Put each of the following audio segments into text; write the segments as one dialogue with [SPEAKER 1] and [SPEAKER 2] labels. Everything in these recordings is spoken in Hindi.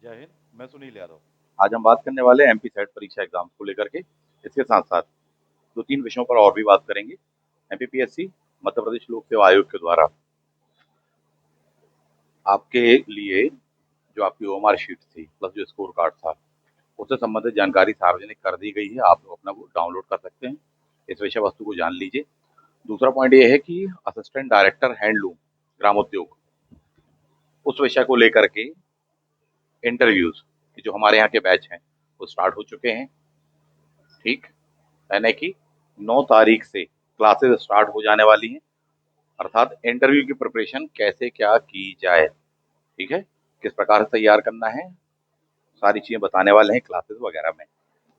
[SPEAKER 1] जय हिंद। मैं सुनील यादव। आज हम बात करने वाले हैं एमपी सेट परीक्षा एग्जाम्स को लेकर के। इसके साथ साथ दो तीन विषयों पर और भी बात करेंगे। एमपीपीएससी मध्य प्रदेश लोक सेवा आयोग के द्वारा आपके लिए जो आपकी ओएमआर शीट थी प्लस जो स्कोर कार्ड था उससे संबंधित जानकारी सार्वजनिक कर दी गई है। आप लोग अपना वो डाउनलोड कर सकते हैं। इस विषय वस्तु को जान लीजिए। दूसरा पॉइंट ये है कि असिस्टेंट डायरेक्टर हैंडलूम ग्रामोद्योग उस विषय को लेकर के इंटरव्यूज जो हमारे यहाँ के बैच हैं वो स्टार्ट हो चुके हैं। ठीक, यानी कि 9 तारीख से क्लासेस स्टार्ट हो जाने वाली हैं। अर्थात इंटरव्यू की प्रिपरेशन कैसे क्या की जाए, ठीक है, किस प्रकार से तैयार करना है, सारी चीज़ें बताने वाले हैं क्लासेस वगैरह में।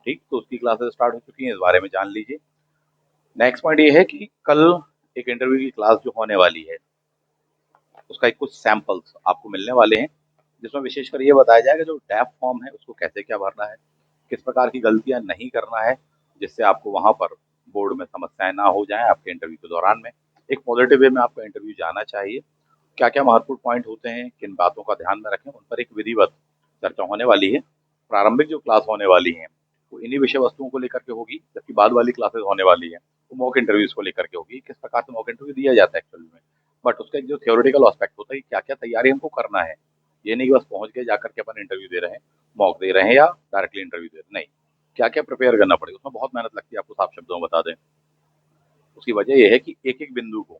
[SPEAKER 1] ठीक, तो उसकी क्लासेस स्टार्ट हो चुकी हैं, इस बारे में जान लीजिए। नेक्स्ट पॉइंट ये है कि कल एक इंटरव्यू की क्लास जो होने वाली है उसका एक कुछ सैंपल्स आपको मिलने वाले हैं, जिसमें विशेषकर ये बताया जाएगा जो डैप फॉर्म है उसको कैसे क्या भरना है, किस प्रकार की गलतियां नहीं करना है, जिससे आपको वहां पर बोर्ड में समस्याएं ना हो जाएं आपके इंटरव्यू के दौरान में। एक पॉजिटिव वे में आपका इंटरव्यू जाना चाहिए। क्या क्या महत्वपूर्ण पॉइंट होते हैं, किन बातों का ध्यान में रखें, उन पर एक विधिवत चर्चा होने वाली है। प्रारंभिक जो क्लास होने वाली है वो इन्हीं विषय वस्तुओं को लेकर के होगी, जबकि बाद वाली क्लासेस होने वाली है वो मॉक इंटरव्यूज को लेकर के होगी, किस प्रकार से मॉक इंटरव्यू दिया जाता है एक्चुअल में। बट उसका एक जो थियोरेटिकल एस्पेक्ट होता है कि क्या क्या तैयारी हमको करना है। ये नहीं कि बस पहुंच के जाकर के अपन इंटरव्यू दे रहे हैं, मॉक दे रहे हैं या डायरेक्टली इंटरव्यू दे रहे हैं, नहीं। क्या क्या प्रिपेयर करना पड़ेगा, उसमें बहुत मेहनत लगती है, आपको साफ शब्दों में बता दें। उसकी वजह यह है कि एक एक बिंदु को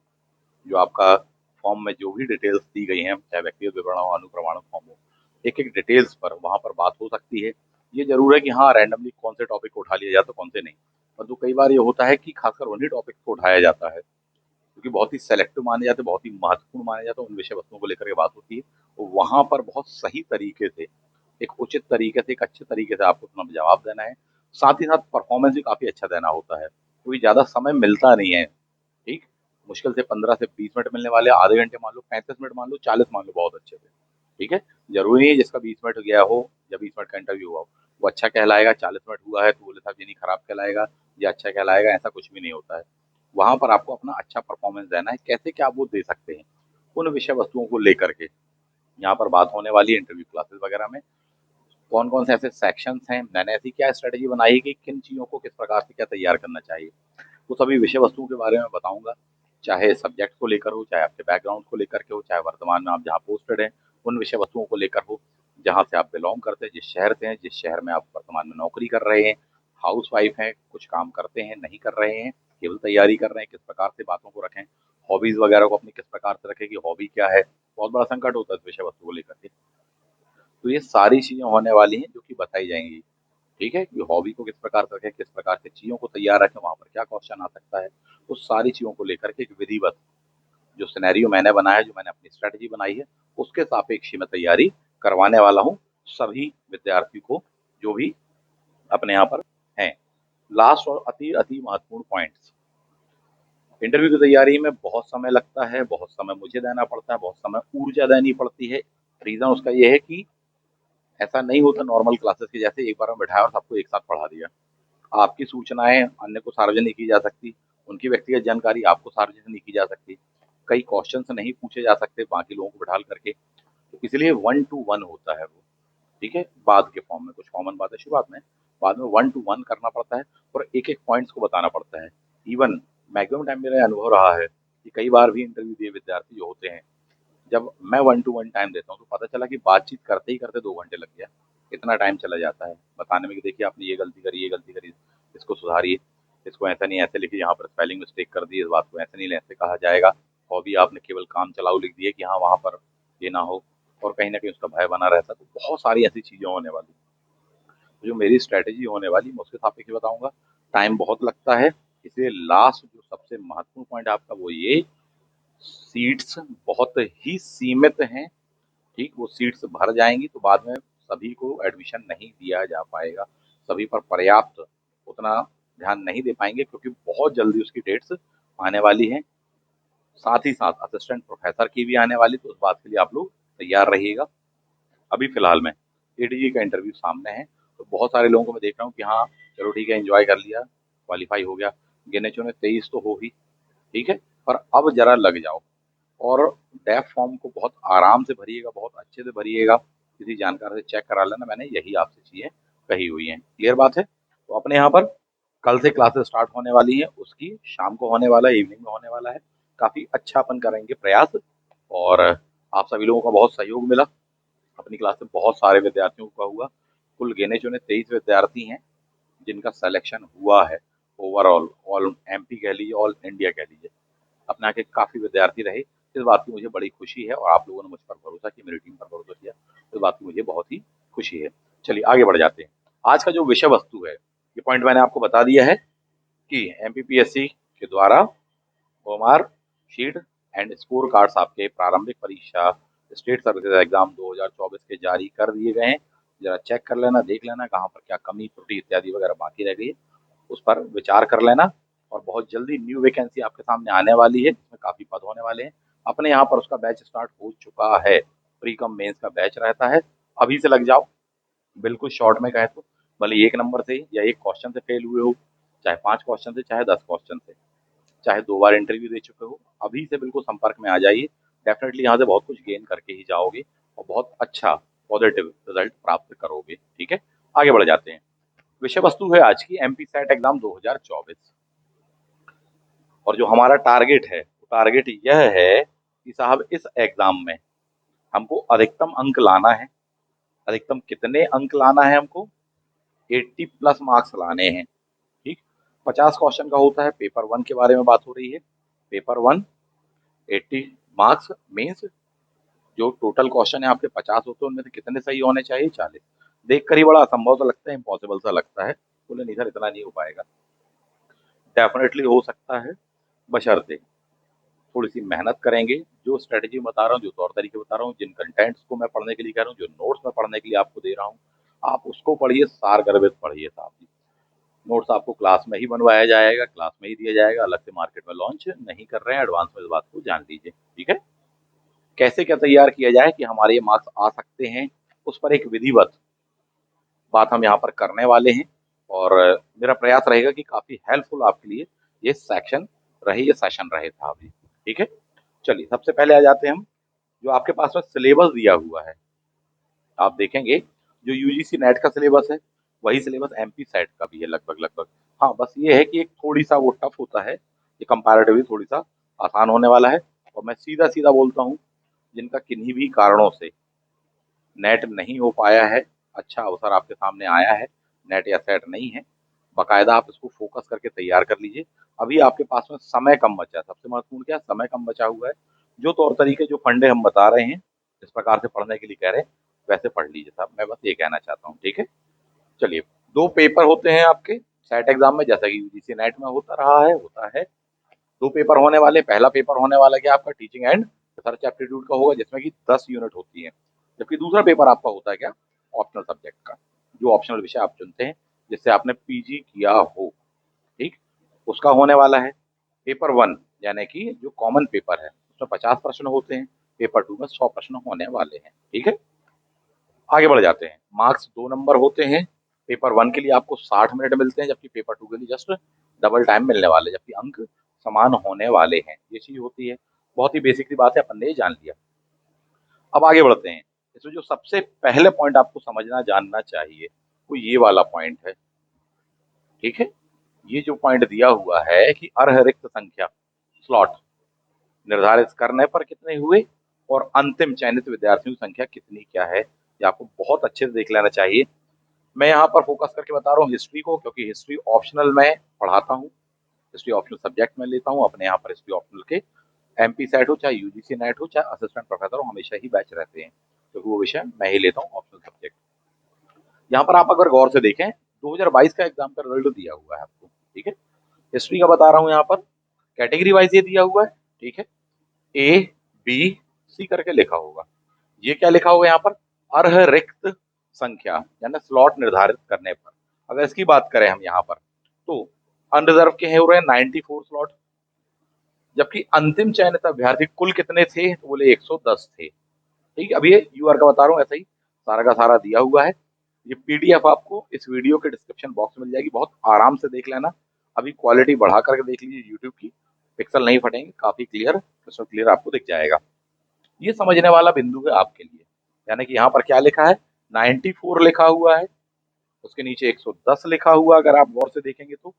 [SPEAKER 1] जो आपका फॉर्म में जो भी डिटेल्स दी गई हैं, चाहे व्यक्तिगत विवरण हो अनुप्रमाणित फॉर्म हो, एक एक डिटेल्स पर वहां पर बात हो सकती है। ये जरूर है कि हाँ रैंडमली कौन से टॉपिक को उठा लिया जाता है कौन से नहीं। परंतु कई बार ये होता है कि खासकर उन्हीं टॉपिक को उठाया जाता है क्योंकि बहुत ही सेलेक्टिव माने जाते हैं, बहुत ही महत्वपूर्ण माने जाते हैं, उन विषय वस्तुओं को लेकर के बात होती है। तो वहां पर बहुत सही तरीके से, एक उचित तरीके से, एक अच्छे तरीके से आपको अपना जवाब देना है। साथ ही साथ परफॉर्मेंस भी काफी अच्छा देना होता है क्योंकि ज्यादा समय मिलता नहीं है। ठीक, मुश्किल से 15 से 20 मिनट मिलने वाले, आधे घंटे मान लो, 35 मिनट मान लो, 40 मान लो, बहुत अच्छे से। ठीक है, जरूरी नहीं है जिसका 20 मिनट गया हो या 20 मिनट का इंटरव्यू हुआ हो वो अच्छा कहलाएगा, 40 मिनट हुआ है तो बोले साहब ये नहीं खराब कहलाएगा या अच्छा कहलाएगा, ऐसा कुछ भी नहीं होता है। वहां पर आपको अपना अच्छा परफॉर्मेंस देना है, कैसे क्या आप वो दे सकते हैं उन विषय वस्तुओं को लेकर के यहाँ पर बात होने वाली है इंटरव्यू क्लासेस वगैरह में। कौन कौन से ऐसे सेक्शंस हैं, मैंने ऐसी क्या स्ट्रेटेजी बनाई है कि किन चीज़ों को किस प्रकार से क्या तैयार करना चाहिए, वो सभी विषय वस्तुओं के बारे में बताऊंगा। चाहे सब्जेक्ट को लेकर हो, चाहे आपके बैकग्राउंड को लेकर के हो, चाहे वर्तमान में आप जहाँ पोस्टेड हैं उन विषय वस्तुओं को लेकर हो, जहाँ से आप बिलोंग करते हैं, जिस शहर से हैं, जिस शहर में आप वर्तमान में नौकरी कर रहे हैं, हाउस वाइफ हैं, कुछ काम करते हैं नहीं कर रहे हैं, केवल तैयारी कर रहे हैं, किस प्रकार से बातों को रखें, हॉबीज वगैरह को अपनी किस प्रकार से रखें कि हॉबी क्या है। बहुत बड़ा संकट होता है इस विषय वस्तु को लेकर के। तो ये सारी चीजें होने वाली हैं जो कि बताई जाएंगी। ठीक है, कि हॉबी को किस प्रकार से रखें, किस प्रकार से चीज़ों को तैयार रखें, वहाँ पर क्या क्वेश्चन आ सकता है, उस सारी चीज़ों को लेकर के एक विधिवत जो सिनेरियो मैंने बनाया, जो मैंने अपनी स्ट्रेटजी बनाई है, उसके सापेक्ष ही मैं तैयारी करवाने वाला हूँ सभी विद्यार्थी को जो भी अपने यहाँ पर हैं। लास्ट और अति अति महत्वपूर्ण पॉइंट्स, इंटरव्यू की तैयारी में बहुत समय लगता है, बहुत समय मुझे देना पड़ता है, बहुत समय ऊर्जा देनी पड़ती है। रीज़न उसका ये है कि ऐसा नहीं होता नॉर्मल क्लासेस के जैसे एक बार में बैठाया और सबको एक साथ पढ़ा दिया। आपकी सूचनाएं अन्य को सार्वजनिक की जा सकती, उनकी व्यक्तिगत जानकारी आपको सार्वजनिक नहीं की जा सकती, कई क्वेश्चन नहीं पूछे जा सकते बाकी लोगों को बिठाल करके। तो इसलिए 1 to 1 होता है वो। ठीक है, बाद के फॉर्म में कुछ कॉमन बात है शुरुआत में, बाद में 1 to 1 करना पड़ता है और एक एक पॉइंट्स को बताना पड़ता है। इवन मैक्सिमम टाइम मेरा अनुभव रहा है कि कई बार भी इंटरव्यू दिए विद्यार्थी जो होते हैं, जब मैं 1 to 1 टाइम देता हूँ तो पता चला कि बातचीत करते ही करते 2 घंटे लग गया। इतना टाइम चला जाता है बताने में कि देखिए आपने ये गलती करी, ये गलती करी, इसको सुधारिए, इसको ऐसा नहीं ऐसे लिखिए, यहाँ पर स्पेलिंग मिस्टेक कर दी, इस बात को ऐसे नहीं ऐसे कहा जाएगा। हॉबी आपने केवल काम चलाऊ लिख दिए कि हाँ वहाँ पर ये ना हो, और कहीं ना कहीं उसका भय बना रहता है। तो बहुत सारी ऐसी चीजें होने वाली। तो जो मेरी स्ट्रैटेजी होने वाली मैं उसके सापेक्ष बताऊंगा। टाइम बहुत लगता है, इसलिए लास्ट जो सबसे महत्वपूर्ण पॉइंट आपका वो ये, सीट्स बहुत ही सीमित हैं। ठीक, वो सीट्स भर जाएंगी तो बाद में सभी को एडमिशन नहीं दिया जा पाएगा, सभी पर पर्याप्त उतना ध्यान नहीं दे पाएंगे क्योंकि बहुत जल्दी उसकी डेट्स आने वाली हैं। साथ ही साथ असिस्टेंट प्रोफेसर की भी आने वाली, तो उस बात के लिए आप लोग तैयार रहिएगा। अभी फिलहाल में एडीजी का इंटरव्यू सामने है, तो बहुत सारे लोगों को मैं देख रहा हूँ कि हाँ चलो ठीक है एंजॉय कर लिया, क्वालिफाई हो गया, गिने चुने 23 तो हो ही, ठीक है, पर अब जरा लग जाओ और डैफ फॉर्म को बहुत आराम से भरिएगा, बहुत अच्छे से भरिएगा। किसी जानकार से चेक करा लेना, मैंने यही आपसे चीज़ें कही हुई हैं। क्लियर बात है? तो अपने यहाँ पर कल से क्लासेस स्टार्ट होने वाली हैं, उसकी शाम को होने वाला है, इवनिंग में होने वाला है। काफ़ी अच्छा अपन करेंगे प्रयास, और आप सभी लोगों का बहुत सहयोग मिला। अपनी क्लास में बहुत सारे विद्यार्थियों का हुआ, कुल गिने चुने 23 विद्यार्थी हैं जिनका सिलेक्शन हुआ है। ओवरऑल ऑल एमपी कह लीजिए, ऑल इंडिया कह लीजिए, अपने यहाँ के काफ़ी विद्यार्थी रहे। इस बात की मुझे बड़ी खुशी है, और आप लोगों ने मुझ पर भरोसा किया, मेरी टीम पर भरोसा किया, इस बात की मुझे बहुत ही खुशी है। चलिए आगे बढ़ जाते हैं। आज का जो विषय वस्तु है, ये पॉइंट मैंने आपको बता दिया है कि एमपीपीएससी के द्वारा OMR sheet and score cards आपके प्रारंभिक परीक्षा स्टेट सर्विसेज एग्जाम 2024 के जारी कर दिए गए हैं। जरा चेक कर लेना, देख लेना कहाँ पर क्या कमी त्रुटि इत्यादि वगैरह बाकी रह गई है, उस पर विचार कर लेना। और बहुत जल्दी न्यू वैकेंसी आपके सामने आने वाली है, जिसमें काफ़ी पद होने वाले हैं। अपने यहाँ पर उसका बैच स्टार्ट हो चुका है, प्री कम मेंस का बैच रहता है, अभी से लग जाओ। बिल्कुल शॉर्ट में कहें तो भले एक नंबर से या एक क्वेश्चन से फेल हुए हो, चाहे 5 क्वेश्चन से, चाहे 10 क्वेश्चन से, चाहे 2 बार इंटरव्यू दे चुके हो, अभी से बिल्कुल संपर्क में आ जाइए। डेफिनेटली यहाँ से बहुत कुछ गेन करके ही जाओगे, और बहुत अच्छा पॉजिटिव रिजल्ट प्राप्त करोगे। ठीक है, आगे बढ़ जाते हैं। विषय वस्तु है आज की एमपी सेट एग्जाम 2024, और जो हमारा टारगेट है, वो टारगेट यह है कि साहब इस एग्जाम में हमको अधिकतम अंक लाना है। अधिकतम कितने अंक लाना है हमको? 80 प्लस मार्क्स लाने हैं। ठीक, 50 क्वेश्चन का होता है। पेपर 1 के बारे में बात हो रही है। पेपर 1 80 मार्क्स मीन्स जो टोटल क्वेश्चन है आपके 50 होते हैं, उनमें से कितने सही होने चाहिए? 40। देख कर ही बड़ा असंभव सा लगता है, इम्पॉसिबल सा लगता है, बोले नहीं सर इतना नहीं हो पाएगा। डेफिनेटली हो सकता है, बशर्ते थोड़ी सी मेहनत करेंगे। जो स्ट्रेटेजी बता रहा हूँ, जो तौर तरीके बता रहा हूँ, जिन कंटेंट्स को मैं पढ़ने के लिए कह रहा हूँ, जो नोट्स मैं पढ़ने के लिए आपको दे रहा हूँ, आप उसको पढ़िए, सार गर्भित पढ़िए साहब जी। नोट्स आपको क्लास में ही बनवाया जाएगा, क्लास में ही दिया जाएगा, अलग से मार्केट में लॉन्च नहीं कर रहे हैं। एडवांस में इस बात को जान लीजिए। ठीक है, कैसे क्या तैयार किया जाए कि हमारे ये मार्क्स आ सकते हैं, उस पर एक विधिवत बात हम यहाँ पर करने वाले हैं। और मेरा प्रयास रहेगा कि काफ़ी हेल्पफुल आपके लिए ये सेक्शन रहे, ये सेशन रहे था अभी। ठीक है, चलिए सबसे पहले आ जाते हैं हम, जो आपके पास में सिलेबस दिया हुआ है। आप देखेंगे जो यूजीसी नेट का सिलेबस है, वही सिलेबस एमपी सेट का भी है लगभग लगभग। हाँ, बस ये है कि एक थोड़ी सा वो टफ होता है, ये कंपैरेटिवली थोड़ी सा आसान होने वाला है। और मैं सीधा सीधा बोलता हूँ, जिनका किन्हीं भी कारणों से नेट नहीं हो पाया है, अच्छा अवसर आपके सामने आया है, नेट या सेट नहीं है, बाकायदा आप इसको फोकस करके तैयार कर लीजिए। अभी आपके पास में समय कम बचा है, सबसे महत्वपूर्ण क्या है, समय कम बचा हुआ है। जो तौर तरीके, जो फंडे हम बता रहे हैं, जिस प्रकार से पढ़ने के लिए कह रहे हैं, वैसे पढ़ लीजिए साहब, मैं बस ये कहना चाहता हूँ। ठीक है, चलिए। 2 पेपर होते हैं आपके सेट एग्जाम में, जैसा कि यूजीसी नेट में होता है। 2 पेपर होने वाले। पहला पेपर होने वाला क्या आपका, टीचिंग एंड रिसर्च एप्टीट्यूड का होगा, जिसमें कि 10 यूनिट होती है। जबकि दूसरा पेपर आपका होता है क्या, ऑप्शनल सब्जेक्ट का, जो ऑप्शनल विषय आप चुनते हैं जिससे आपने पीजी किया हो। ठीक, उसका होने वाला है। पेपर 1 यानी कि जो कॉमन पेपर है, उसमें 50 प्रश्न होते हैं। पेपर 2 में 100 प्रश्न होने वाले हैं। ठीक है, आगे बढ़ जाते हैं। मार्क्स 2 नंबर होते हैं। पेपर 1 के लिए आपको 60 मिनट मिलते हैं, जबकि पेपर 2 के लिए जस्ट डबल टाइम मिलने वाले, जबकि अंक समान होने वाले हैं। ये चीज़ होती है, बहुत ही बेसिक सी बात है, अपन ने ये जान लिया। अब आगे बढ़ते हैं। इसमें जो सबसे पहले पॉइंट आपको समझना जानना चाहिए, वो ये वाला पॉइंट है। ठीक है, ये जो पॉइंट दिया हुआ है कि अर्ह रिक्त संख्या स्लॉट निर्धारित करने पर कितने हुए, और अंतिम चयनित विद्यार्थियों की संख्या कितनी क्या है, ये आपको बहुत अच्छे से देख लेना चाहिए। मैं यहाँ पर फोकस करके बता रहा हूँ हिस्ट्री को, क्योंकि हिस्ट्री ऑप्शनल में पढ़ाता हूँ, हिस्ट्री ऑप्शनल सब्जेक्ट में लेता हूँ। अपने यहाँ पर हिस्ट्री ऑप्शनल के एमपी सेट हो, चाहे यूजीसी नेट हो, चाहे असिस्टेंट प्रोफेसर हो, हमेशा ही बैच रहते हैं, क्योंकि वो विषय मैं ही लेता हूँ, ऑप्शनल सब्जेक्ट। यहाँ पर आप अगर गौर से देखें, 2022 का एग्जाम का रिजल्ट दिया हुआ है आपको। ठीक है, हिस्ट्री का बता रहा हूँ यहाँ पर, कैटेगरी वाइज ये दिया हुआ है। ठीक है, ए बी सी करके लिखा होगा। ये क्या लिखा होगा यहाँ पर, अर्ह रिक्त संख्या, यानी स्लॉट निर्धारित करने पर। अगर इसकी बात करें हम यहाँ पर, तो अनरिजर्व के हो रहे हैं 94 स्लॉट, जबकि अंतिम चयनित अभ्यर्थी कुल कितने थे, तो बोले 110 थे। ठीक है, अब ये यूआर का बता रहा हूँ, ऐसा ही सारा का सारा दिया हुआ है। ये पीडीएफ आपको इस वीडियो के डिस्क्रिप्शन बॉक्स में मिल जाएगी, बहुत आराम से देख लेना। अभी क्वालिटी बढ़ा करके देख लीजिए यूट्यूब की, पिक्सल नहीं फटेंगे, काफी क्लियर, क्लियर आपको दिख जाएगा। ये समझने वाला बिंदु है आपके लिए। यानी कि यहाँ पर क्या लिखा है, 94 लिखा हुआ है, उसके नीचे 110 लिखा हुआ, अगर आप गौर से देखेंगे तो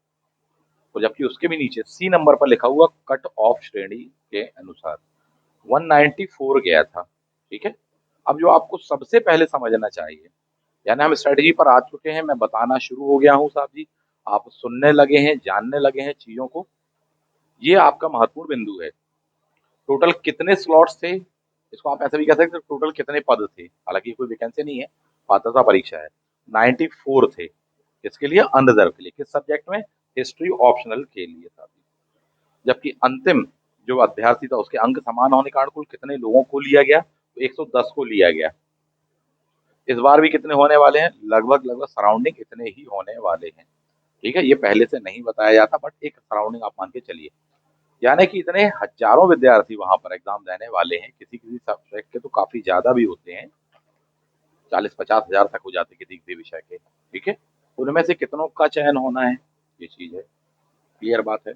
[SPEAKER 1] जबकि उसके भी नीचे सी नंबर पर लिखा हुआ कट ऑफ श्रेणी के अनुसार 194 गया था। ठीक है, अब जो आपको सबसे पहले समझना चाहिए, यानी हम स्ट्रेटेजी पर आ चुके हैं, मैं बताना शुरू हो गया हूँ साहब जी, आप सुनने लगे हैं, जानने लगे हैं चीजों को। ये आपका महत्वपूर्ण बिंदु है। टोटल कितने स्लॉट्स थे, इसको आप ऐसे भी कह सकते हैं टोटल कितने पद थे, हालांकि कोई वैकेंसी नहीं है, पात्रता परीक्षा है। 94 थे, किसके लिए, अनरिजर्व के लिए, किस सब्जेक्ट में, हिस्ट्री ऑप्शनल के लिए था। जबकि अंतिम जो अभ्यर्थी था उसके अंक समान होने के कारण कुल कितने लोगों को लिया गया, तो 110 को लिया गया। इस बार भी कितने होने वाले हैं, लगभग लगभग सराउंडिंग इतने ही होने वाले हैं। ठीक है, ये पहले से नहीं बताया जाता, बट एक सराउंडिंग आप मान के चलिए, यानी कि इतने हजारों विद्यार्थी वहां पर एग्जाम देने वाले हैं, किसी किसी सब्जेक्ट के तो काफी ज्यादा भी होते हैं, 40-50 हजार तक हो जाते किसी किसी विषय के। ठीक है, उनमें से कितनों का चयन होना है, ये चीज है, क्लियर बात है।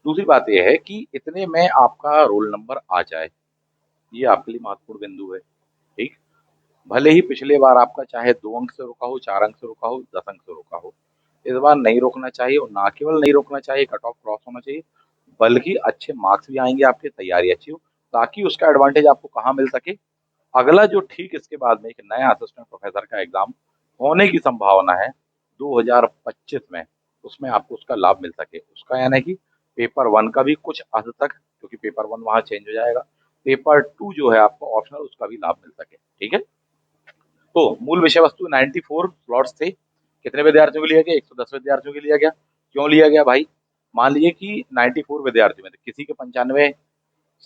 [SPEAKER 1] दूसरी बात यह है कि इतने में आपका रोल नंबर आ जाए, ये आपके लिए महत्वपूर्ण बिंदु है। ठीक, भले ही पिछले बार आपका चाहे 2 अंक से रुका हो, 4 अंक से रुका हो, 10 अंक से रुका हो, इस बार नहीं रोकना चाहिए, और ना केवल नहीं रोकना चाहिए, कट ऑफ क्रॉस होना चाहिए, बल्कि अच्छे मार्क्स भी आएंगे, आपकी तैयारी अच्छी हो, ताकि उसका एडवांटेज आपको कहाँ मिल सके, अगला जो ठीक इसके बाद में एक नया असिस्टेंट प्रोफेसर का एग्जाम होने की संभावना है 2025 में, उसमें आपको उसका लाभ मिल सके, उसका यानी कि पेपर 1 का भी कुछ हद तक, क्योंकि पेपर 1 वहाँ चेंज हो जाएगा, पेपर 2 जो है आपको ऑप्शनल, उसका भी लाभ मिल सके। ठीक है, तो मूल विषय वस्तु 94 स्लॉट्स थे, कितने विद्यार्थियों के लिया गया, 110 विद्यार्थियों के लिया गया। क्यों लिया गया भाई, मान लीजिए कि 94 विद्यार्थी में किसी के 95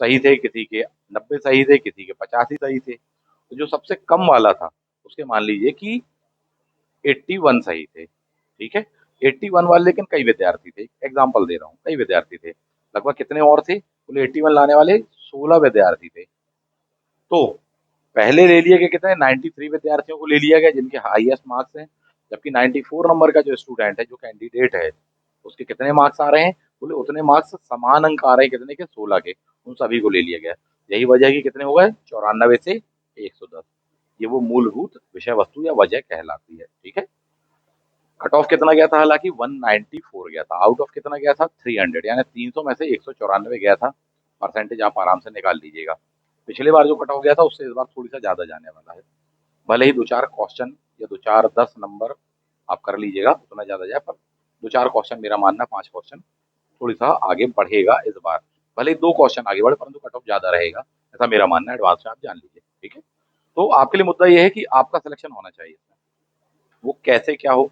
[SPEAKER 1] सही थे, किसी के 90 सही थे, किसी के 85 सही थे, तो जो सबसे कम वाला था उसके मान लीजिए कि 81 सही थे। ठीक है, 81 वाले, लेकिन कई विद्यार्थी थे, एग्जाम्पल दे रहा हूँ, कई विद्यार्थी थे, लगभग कितने और थे, बोले 81 लाने वाले 16 विद्यार्थी थे। तो पहले ले लिए गए कितने, 93 विद्यार्थियों को ले लिया गया जिनके हाईएस्ट मार्क्स हैं, जबकि 94 नंबर का जो स्टूडेंट है, जो कैंडिडेट है, उसके कितने मार्क्स आ रहे हैं, बोले उतने मार्क्स समान अंक आ रहे हैं, कितने के, 16 के, उन सभी को ले लिया गया। यही वजह है कि कितने हो गए, 94 से 110, ये वो मूलभूत विषय वस्तु या वजह कहलाती है। ठीक है, कट ऑफ कितना गया था, हालांकि 194 गया था, आउट ऑफ कितना गया था, 300, यानी 300 में से 194 गया था, परसेंटेज आप आराम से निकाल लीजिएगा। पिछले बार जो कट ऑफ गया था उससे इस बार थोड़ी सा ज्यादा जाने वाला है, भले ही 2-4 क्वेश्चन या 2-4-10 नंबर आप कर लीजिएगा, उतना ज्यादा जाए, पर 2-4 क्वेश्चन, मेरा मानना 5 क्वेश्चन थोड़ी सा आगे बढ़ेगा इस बार, भले ही 2 क्वेश्चन आगे बढ़े, परंतु कट ऑफ ज्यादा रहेगा, ऐसा मेरा मानना है, एडवांस में आप जान लीजिए। ठीक है, तो आपके लिए मुद्दा यह है कि आपका सिलेक्शन होना चाहिए इसमें, वो कैसे क्या हो,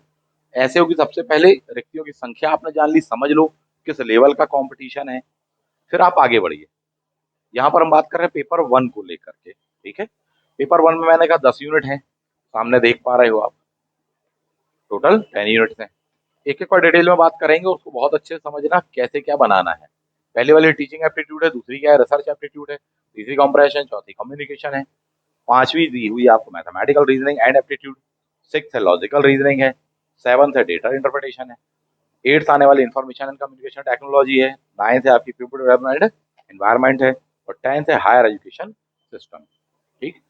[SPEAKER 1] ऐसे हो कि सबसे पहले रिक्तियों की संख्या आपने जान ली, समझ लो किस लेवल का कंपटीशन है, फिर आप आगे बढ़िए। यहाँ पर हम बात कर रहे हैं पेपर 1 को लेकर के। ठीक है, पेपर 1 में मैंने कहा 10 यूनिट है, सामने देख पा रहे हो आप, टोटल 10 यूनिट्स हैं। एक एक पर डिटेल में बात करेंगे, उसको बहुत अच्छे से समझना कैसे क्या बनाना है। पहले वाली टीचिंग एप्टीट्यूड है, दूसरी क्या है, रिसर्च एप्टीट्यूड है, तीसरी कंप्रेशन, चौथी कम्युनिकेशन है, पांचवी दी हुई आपको mathematical reasoning and aptitude, six है लॉजिकल रीजनिंग है, सेवंथ है डेटा इंटरप्रिटेशन है, एट्थ आने वाली इंफॉर्मेशन एंड कम्युनिकेशन टेक्नोलॉजी है, नाइन्थ है आपकी पीपल डेवलपमेंट एनवायरमेंट है, और टेंथ है हायर एजुकेशन सिस्टम। ठीक,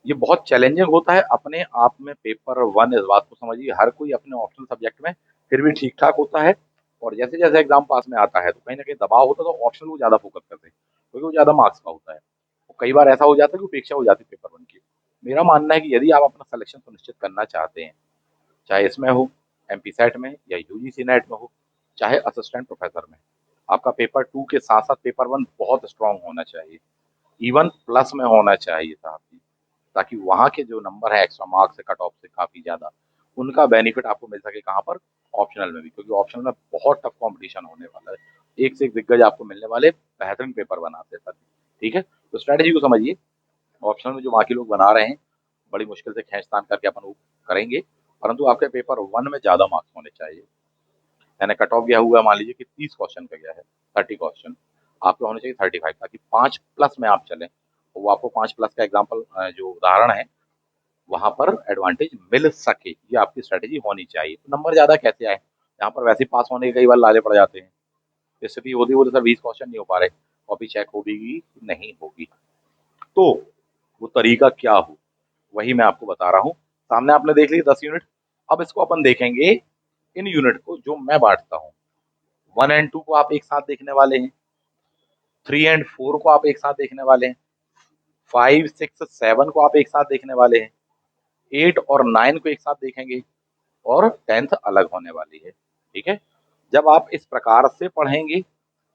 [SPEAKER 1] ये बहुत चैलेंजिंग होता है अपने आप में पेपर 1, इस बात को समझिए, हर कोई अपने ऑप्शनल सब्जेक्ट में फिर भी ठीक ठाक होता है, और जैसे जैसे एग्जाम पास में आता है तो कहीं ना कहीं दबाव होता है, तो ऑप्शनल को ज्यादा फोकस करते हैं, क्योंकि वो ज्यादा मार्क्स का होता है। और कई बार ऐसा हो जाता है कि उपेक्षा हो जाती है पेपर 1 की। मेरा मानना है कि यदि आप अपना सिलेक्शन सुनिश्चित करना चाहते हैं, चाहे इसमें हो, एमपी सेट में या यूजीसी नेट में हो, चाहे असिस्टेंट प्रोफेसर में, आपका पेपर 2 के साथ साथ पेपर 1 बहुत स्ट्रांग होना चाहिए, इवन प्लस में होना चाहिए साहब जी, ताकि वहाँ के जो नंबर है एक्स्ट्रा मार्क्स से, कट ऑफ से काफी ज्यादा, उनका बेनिफिट आपको मिल सके, कहाँ पर, ऑप्शनल में भी, क्योंकि ऑप्शनल में बहुत टफ कंपटीशन होने वाला है, एक से एक दिग्गज आपको मिलने वाले, बेहतरीन पेपर बनाते हैं सर। ठीक है, तो स्ट्रेटेजी को समझिए, ऑप्शनल में जो बाकी लोग बना रहे हैं, बड़ी मुश्किल से खींचतान करके अपन वो करेंगे, परंतु आपके पेपर 1 में ज्यादा मार्क्स होने चाहिए, यानी कट ऑफ गया हुआ मान लीजिए कि 30 क्वेश्चन का गया है, 30 क्वेश्चन, आपके होने चाहिए 35, ताकि 5 प्लस में आप चलें, तो वो आपको 5 प्लस का एग्जाम्पल, जो उदाहरण है, वहां पर एडवांटेज मिल सके, ये आपकी स्ट्रेटेजी होनी चाहिए। तो नंबर ज्यादा कैसे आए, यहाँ पर वैसे ही पास होने के कई बार लाले पड़ जाते हैं, स्थिति होती बोले सर 20 क्वेश्चन नहीं हो पा रहे, कॉपी चेक होगी नहीं होगी, तो वो तरीका क्या हो, वही मैं आपको बता रहा हूँ। सामने आपने देख ली 10 यूनिट। अब इसको अपन देखेंगे इन यूनिट को जो मैं बांटता हूँ। 1 एंड 2 को आप एक साथ देखने वाले हैं, 3 एंड 4 को आप एक साथ देखने वाले हैं, 5 6 7 को आप एक साथ देखने वाले हैं, 8 और 9 को एक साथ देखेंगे, और 10th अलग होने वाली है। ठीक है, जब आप इस प्रकार से पढ़ेंगे,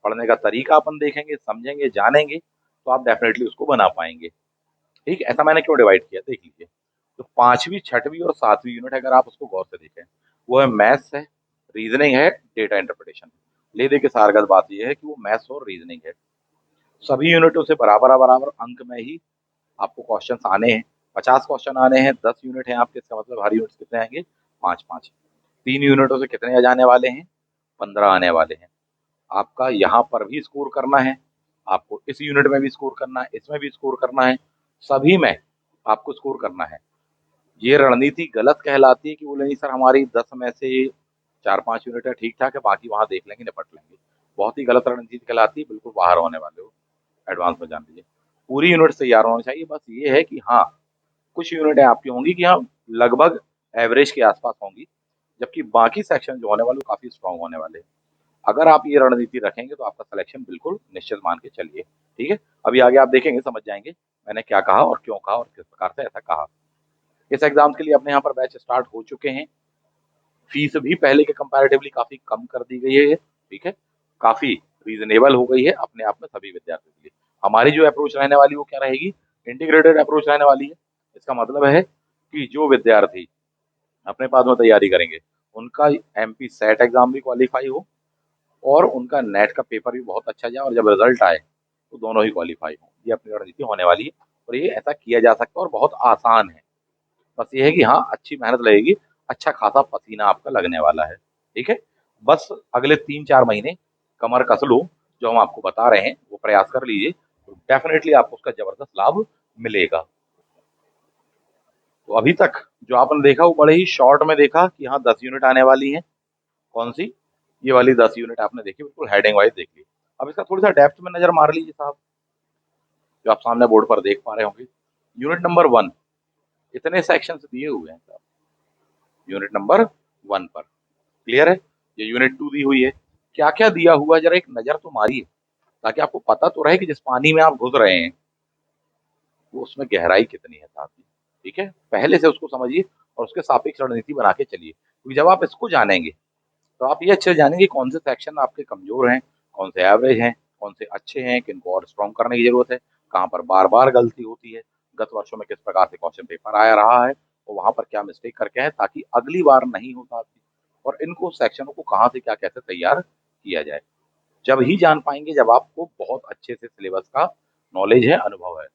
[SPEAKER 1] पढ़ने का तरीका अपन देखेंगे, समझेंगे, जानेंगे, तो आप डेफिनेटली उसको बना पाएंगे। ठीक, ऐसा मैंने क्यों डिवाइड किया देख लीजिए। तो पांचवी, छठवीं और सातवीं यूनिट अगर आप उसको गौर से देखें, वो है मैथ्स है, रीजनिंग है, डेटा इंटरप्रिटेशन। ले दे के सारगत बात यह है कि वो मैथ्स और रीजनिंग है। सभी यूनिटों से बराबर बराबर अंक में ही आपको क्वेश्चन आने हैं। 50 क्वेश्चन आने हैं, 10 यूनिट हैं आपके, इसका मतलब हर यूनिट कितने आएंगे, 5 5। 3 यूनिटों से कितने आ जाने वाले हैं, 15 आने वाले हैं। आपका यहाँ पर भी स्कोर करना है, आपको इस यूनिट में भी स्कोर करना है, इसमें भी स्कोर करना है, सभी में आपको स्कोर करना है। ये रणनीति गलत कहलाती है कि बोले नहीं सर हमारी 10 में से 4 5 यूनिट है, ठीक ठाक है, बाकी वहां देख लेंगे, निपट लेंगे। बहुत ही गलत रणनीति कहलाती है, बिल्कुल बाहर होने वाले हो। एडवांस में जान लीजिए, पूरी यूनिट तैयार होनी चाहिए। बस ये है कि हाँ, कुछ यूनिटें आपकी होंगी कि हाँ लगभग एवरेज के आसपास होंगी, जबकि बाकी सेक्शन जो होने वाले वो काफी स्ट्रांग होने वाले हैं। अगर आप ये रणनीति रखेंगे तो आपका सिलेक्शन बिल्कुल निश्चित मान के चलिए। ठीक है, अभी आगे आप देखेंगे, समझ जाएंगे मैंने क्या कहा और क्यों कहा और किस प्रकार से ऐसा कहा। इस एग्जाम के लिए अपने यहाँ पर बैच स्टार्ट हो चुके हैं। फीस भी पहले के कंपैरेटिवली काफी कम कर दी गई है। ठीक है, काफी रीजनेबल हो गई है अपने आप में सभी विद्यार्थियों के लिए। हमारी जो अप्रोच रहने वाली वो क्या रहेगी, इंटीग्रेटेड अप्रोच रहने वाली है। इसका मतलब है कि जो विद्यार्थी अपने पास में तैयारी करेंगे, उनका एमपी सेट एग्जाम भी क्वालिफाई हो और उनका नेट का पेपर भी बहुत अच्छा जाए, और जब रिजल्ट आए तो दोनों ही क्वालिफाई हो। ये अपनी रणनीति होने वाली है और ये ऐसा किया जा सकता है और बहुत आसान है। बस ये है कि हाँ, अच्छी मेहनत लगेगी, अच्छा खासा पसीना आपका लगने वाला है। ठीक है, बस अगले 3 4 महीने कमर कस लो, जो हम आपको बता रहे हैं वो प्रयास कर लीजिए, तो डेफिनेटली आपको उसका जबरदस्त लाभ मिलेगा। तो अभी तक जो आपने देखा वो बड़े ही शॉर्ट में देखा कि हाँ 10 यूनिट आने वाली हैं। कौन सी, ये वाली 10 यूनिट आपने देखी, बिल्कुल हेडिंग वाइज देख ली। अब इसका थोड़ी सा डेप्थ में नजर मार लीजिए साहब, जो आप सामने बोर्ड पर देख पा रहे होंगे। यूनिट नंबर 1, इतने सेक्शंस दिए हुए हैं साहब यूनिट नंबर 1 पर। क्लियर है, ये यूनिट 2 दी हुई है। क्या क्या दिया हुआ है जरा एक नजर तो मारिए, ताकि आपको पता तो रहे कि जिस पानी में आप घुस रहे हैं वो उसमें गहराई कितनी है साहब जी। ठीक है, पहले से उसको समझिए और उसके सापेक्ष रणनीति बना के चलिए, क्योंकि जब आप इसको जानेंगे तो आप ये अच्छे से जानेंगे कौन से सेक्शन आपके कमजोर हैं, कौन से एवरेज हैं, कौन से अच्छे हैं, किनको और स्ट्रॉन्ग करने की जरूरत है, कहाँ पर बार बार गलती होती है, गत वर्षों में किस प्रकार से क्वेश्चन पेपर आया रहा है, और वहां पर क्या मिस्टेक करके हैं, ताकि अगली बार नहीं हो पाती। और इनको सेक्शनों को कहाँ से क्या कैसे तैयार किया जाए, जब ही जान पाएंगे जब आपको बहुत अच्छे से सिलेबस का नॉलेज है, अनुभव है।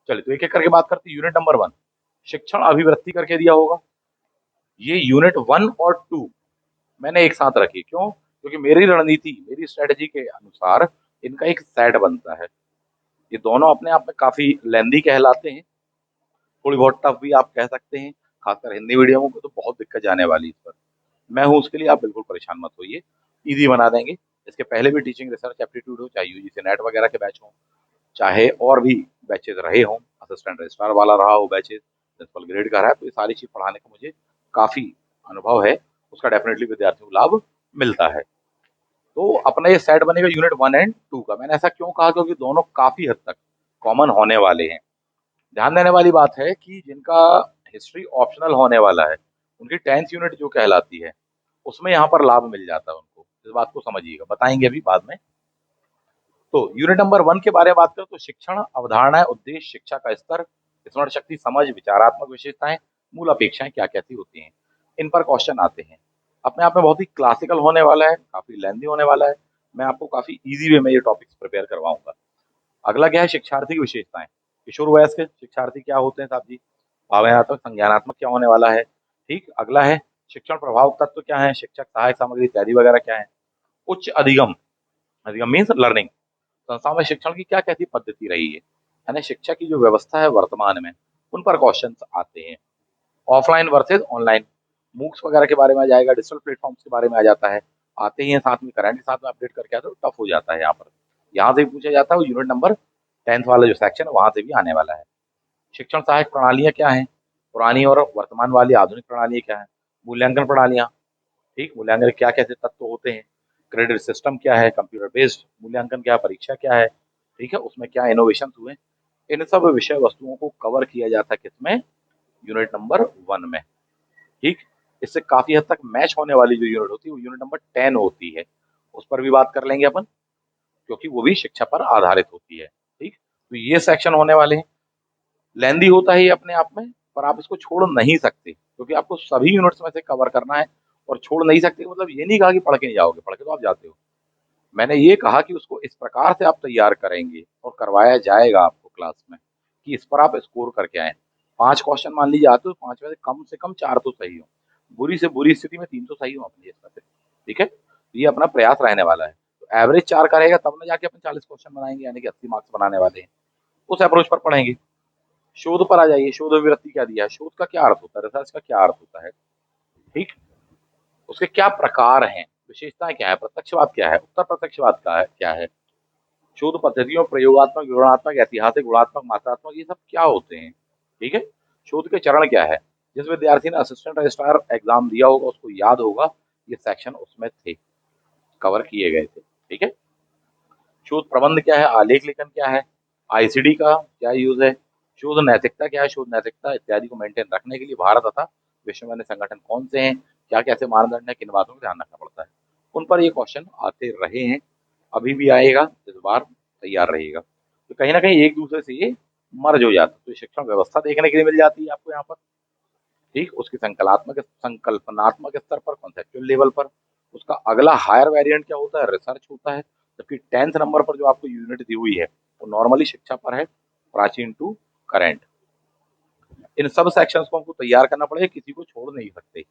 [SPEAKER 1] चलिए तो एक एक करके बात करते हैं। यूनिट नंबर 1, शिक्षण अभिवृत्ति करके दिया होगा। ये यूनिट 1 और 2 मैंने एक साथ रखी, क्यों, क्योंकि मेरी रणनीति, मेरी स्ट्रेटजी के अनुसार इनका एक सेट बनता है। ये दोनों अपने आप में काफी लेंदी कहलाते हैं, थोड़ी बहुत टफ भी आप कह सकते हैं, खासकर हिंदी मीडियमों को तो बहुत दिक्कत जाने वाली है इस पर। मैं हूँ उसके लिए, आप बिल्कुल परेशान मत होइए, इजी बना देंगे। इसके पहले भी टीचिंग रिसर्च एप्टीट्यूड हो, चाहे यूजीसी नेट वगैरह के बैच हो, चाहे और भी बैचेज रहे हों, असिस्टेंट रजिस्ट्रार वाला रहा हो बैचेज, प्रिंसिपल ग्रेड का रहा है, तो ये सारी चीज पढ़ाने का मुझे काफी अनुभव है, उसका डेफिनेटली विद्यार्थियों को लाभ मिलता है। तो अपना ये सेट बनेगा यूनिट 1 एंड 2 का। मैंने ऐसा क्यों कहा, क्योंकि दोनों काफी हद तक कॉमन होने वाले हैं। ध्यान देने वाली बात है कि जिनका हिस्ट्री ऑप्शनल होने वाला है, उनकी 10th यूनिट जो कहलाती है, उसमें यहाँ पर लाभ मिल जाता है उनको। इस बात को समझिएगा, बताएंगे अभी बाद में। तो यूनिट नंबर 1 के बारे में बात करें तो शिक्षण, अवधारणाएं, उद्देश्य, शिक्षा का स्तर, स्मरण शक्ति, समझ, विचारात्मक विशेषताएं, मूल अपेक्षाएं क्या कैसी होती हैं, इन पर क्वेश्चन आते हैं। अपने आप में बहुत ही क्लासिकल होने वाला है, काफी लेंथी होने वाला है। मैं आपको काफी इजी वे में ये टॉपिक्स प्रिपेयर करवाऊंगा। अगला क्या है, शिक्षार्थी की विशेषताएं। किशोर वयस्क के शिक्षार्थी क्या होते हैं साहब जी, भावनात्मक संज्ञानात्मक क्या होने वाला है। ठीक, अगला है शिक्षण प्रभाव तत्व क्या है, शिक्षक सहायक सामग्री इत्यादि वगैरह क्या है। उच्च अधिगम, अधिगम मीन्स लर्निंग, संस्थाओं में शिक्षण की क्या कैसी पद्धति रही है, यानी शिक्षा की जो व्यवस्था है वर्तमान में, उन पर क्वेश्चन आते हैं। ऑफलाइन वर्सेज ऑनलाइन, मूक्स वगैरह के बारे में आ जाएगा, डिजिटल प्लेटफॉर्म्स के बारे में आ जाता है, आते ही हैं साथ में, करंट के साथ में अपडेट करके आते, तो टफ हो जाता है यहाँ पर। यहाँ से भी पूछा जाता है, वो यूनिट नंबर 10th वाला जो सेक्शन है वहां से भी आने वाला है। शिक्षण सहायक प्रणालियां क्या हैं, पुरानी और वर्तमान वाली आधुनिक प्रणाली क्या है, मूल्यांकन प्रणालियाँ, ठीक, मूल्यांकन के क्या कैसे तत्व होते हैं, क्रेडिट सिस्टम क्या है, कंप्यूटर बेस्ड मूल्यांकन क्या है, परीक्षा क्या है, ठीक है, उसमें क्या इनोवेशन हुए, इन सब विषय वस्तुओं को कवर किया जाता है किसमें, यूनिट नंबर 1 में, ठीक। इससे काफी हद तक मैच होने वाली जो यूनिट होती है वो यूनिट नंबर 10 होती है, उस पर भी बात कर लेंगे अपन, क्योंकि वो भी शिक्षा पर आधारित होती है, ठीक। तो ये सेक्शन होने वाले हैं, लेंदी होता है ये अपने आप में, पर आप इसको छोड़ नहीं सकते क्योंकि आपको सभी यूनिट्स में से कवर करना है, और छोड़ नहीं सकते मतलब ये नहीं कहा कि पढ़ के नहीं जाओगे, पढ़ के तो आप जाते हो, मैंने ये कहा कि उसको इस प्रकार से आप तैयार करेंगे और करवाया जाएगा आपको क्लास में कि इस पर आप स्कोर करके आए, 5 क्वेश्चन मान लीजिए आते हो, 5 में से कम 4 तो सही हो, बुरी से बुरी स्थिति में 3 तो सही हो अपनी इसमें से, ठीक है, ये अपना प्रयास रहने वाला है, तो एवरेज 4 का रहेगा तब ना जाके अपन 40 क्वेश्चन बनाएंगे, यानी कि 80 मार्क्स बनाने वाले हैं, उस अप्रोच पर पढ़ेंगे। शोध पर आ जाइए, शोध अभिवृत्ति क्या दिया है, शोध का क्या अर्थ होता है, रिसर्च का क्या अर्थ होता है, ठीक, उसके क्या प्रकार हैं, विशेषताएं क्या है, प्रत्यक्षवाद क्या है, उत्तर प्रत्यक्षवाद का है क्या है, शोध पद्धतियों, प्रयोगात्मक, विवरणात्मक, ऐतिहासिक, गुणात्मक, मात्रात्मक, ये सब क्या होते हैं, ठीक है, शोध के चरण क्या है, जिस विद्यार्थी ने असिस्टेंट रजिस्ट्रार एग्जाम दिया होगा उसको याद होगा ये सेक्शन उसमें थे, कवर किए गए थे, ठीक है। शोध प्रबंध क्या है, आलेख लेखन क्या है, आईसीडी का क्या यूज है, शोध नैतिकता क्या है, शोध नैतिकता इत्यादि को मेंटेन रखने के लिए भारत तथा विश्व में संगठन कौन से हैं, क्या कैसे मानदंड है, किन बातों का ध्यान रखना पड़ता है, उन पर ये क्वेश्चन आते रहे हैं, अभी भी आएगा, इस बार तैयार रहेगा, तो कहीं ना कहीं एक दूसरे से ये मर्ज हो जाता है, तो शिक्षण व्यवस्था देखने के लिए मिल जाती है आपको यहाँ पर, ठीक, उसकी संकल्पनात्मक स्तर पर, कॉन्सेप्चुअल लेवल पर, उसका अगला हायर वेरिएंट क्या होता है, रिसर्च होता है, जबकि 10th नंबर पर जो आपको यूनिट दी हुई है वो नॉर्मली शिक्षा पर है, प्राचीन टू करेंट, इन सब सेक्शंस को हमको तैयार करना पड़ेगा, किसी को छोड़ नहीं सकते,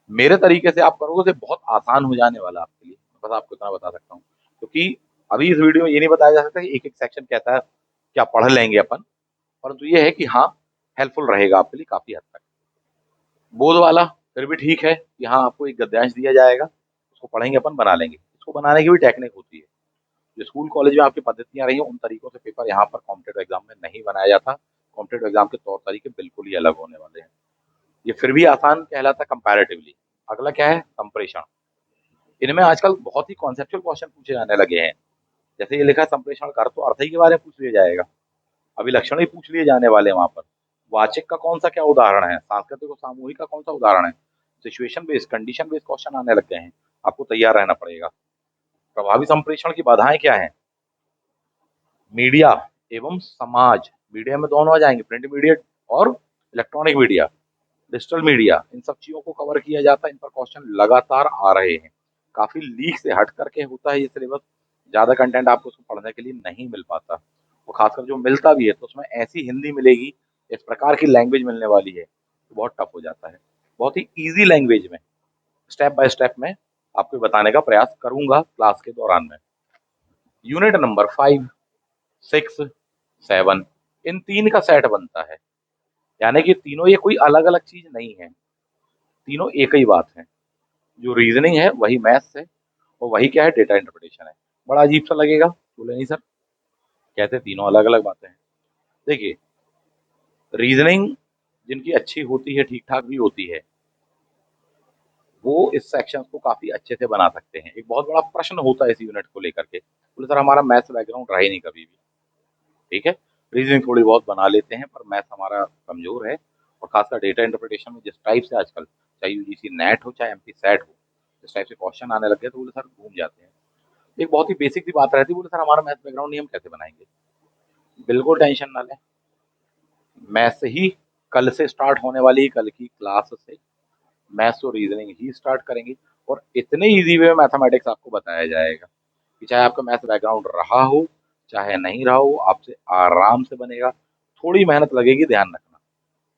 [SPEAKER 1] मेरे तरीके से आप करोगे तो बहुत आसान हो जाने वाला आपके लिए, बस आपको इतना बता सकता हूँ, क्योंकि अभी इस वीडियो में ये नहीं बताया जा सकता कि एक एक सेक्शन कहता है क्या पढ़ लेंगे अपन, परंतु ये है कि हाँ हेल्पफुल रहेगा आपके लिए काफी हद तक, बोध वाला फिर भी ठीक है कि हाँ आपको एक गद्यांश दिया जाएगा, उसको पढ़ेंगे अपन, बना लेंगे, इसको बनाने की भी टेक्निक होती है, जो स्कूल कॉलेज में आपकी पद्धतियां रही हैं उन तरीकों से पेपर यहाँ पर कॉम्पिटेटिव एग्जाम में नहीं बनाया जाता, कॉम्पिटेटिव एग्जाम के तौर तरीके बिल्कुल ही अलग होने वाले हैं, ये फिर भी आसान कहलाता कंपैरेटिवली। अगला क्या है, संप्रेषण, इनमें आजकल बहुत ही कॉन्सेप्चुअल क्वेश्चन पूछे जाने लगे हैं, जैसे ये लिखा है संप्रेषण का अर्थ, तो अर्थ ही के बारे में पूछ लिया जाएगा, अभिलक्षण ही पूछ लिए जाने वाले हैं वहां पर, वाचिक का कौन सा क्या उदाहरण है, सांस्कृतिक और सामूहिक का कौन सा उदाहरण है, situation based, condition based question आने लग गए हैं, आपको तैयार रहना पड़ेगा। प्रभावी संप्रेषण की बाधाएं क्या है, मीडिया एवं समाज, मीडिया में दोनों आ जाएंगे, प्रिंट मीडिया और इलेक्ट्रॉनिक मीडिया, डिजिटल मीडिया, इन सब चीजों को कवर किया जाता है, इन पर क्वेश्चन लगातार आ रहे हैं, काफी लीक से हट करके होता है ये सिलेबस, ज्यादा कंटेंट आपको उसको पढ़ने के लिए नहीं मिल पाता, और खासकर जो मिलता भी है तो उसमें ऐसी हिंदी मिलेगी, इस प्रकार की लैंग्वेज मिलने वाली है तो बहुत टफ हो जाता है, बहुत ही ईजी लैंग्वेज में स्टेप बाय स्टेप में आपको बताने का प्रयास करूंगा क्लास के दौरान में। यूनिट नंबर 5, 6, 7, इन 3 का सेट बनता है, यानी कि तीनों ये कोई अलग अलग चीज नहीं है, तीनों एक ही बात है, जो रीजनिंग है वही मैथ्स है, और वही क्या है, डेटा इंटरप्रिटेशन है, बड़ा अजीब सा लगेगा, बोले नहीं सर कहते तीनों अलग अलग बातें हैं, देखिए रीजनिंग जिनकी अच्छी होती है, ठीक ठाक भी होती है, वो इस सेक्शन को काफी अच्छे से बना सकते हैं, एक बहुत बड़ा प्रश्न होता है इस यूनिट को लेकर के, बोले सर हमारा मैथ्स बैकग्राउंड रहा ही नहीं कभी भी, ठीक है, रीजनिंग थोड़ी बहुत बना लेते हैं पर मैथ्स हमारा कमजोर है, और खासकर डेटा इंटरप्रिटेशन में जिस टाइप से आजकल चाहे यूजीसी नेट हो चाहे एमपी सेट हो, जिस टाइप से क्वेश्चन आने लगे तो बोले सर घूम जाते हैं, एक बहुत ही बेसिक सी बात रहती है, बोले सर हमारा मैथ्स बैकग्राउंड नहीं, हम कैसे बनाएंगे, बिल्कुल टेंशन ना लें, मैथ्स ही कल से स्टार्ट होने वाली कल की क्लास से मैथ्स और रीजनिंग ही स्टार्ट करेंगे, और इतने इजी वे में मैथमेटिक्स आपको बताया जाएगा कि चाहे आपका मैथ्स बैकग्राउंड रहा हो चाहे नहीं रहा हो, आपसे आराम से बनेगा, थोड़ी मेहनत लगेगी, ध्यान रखना,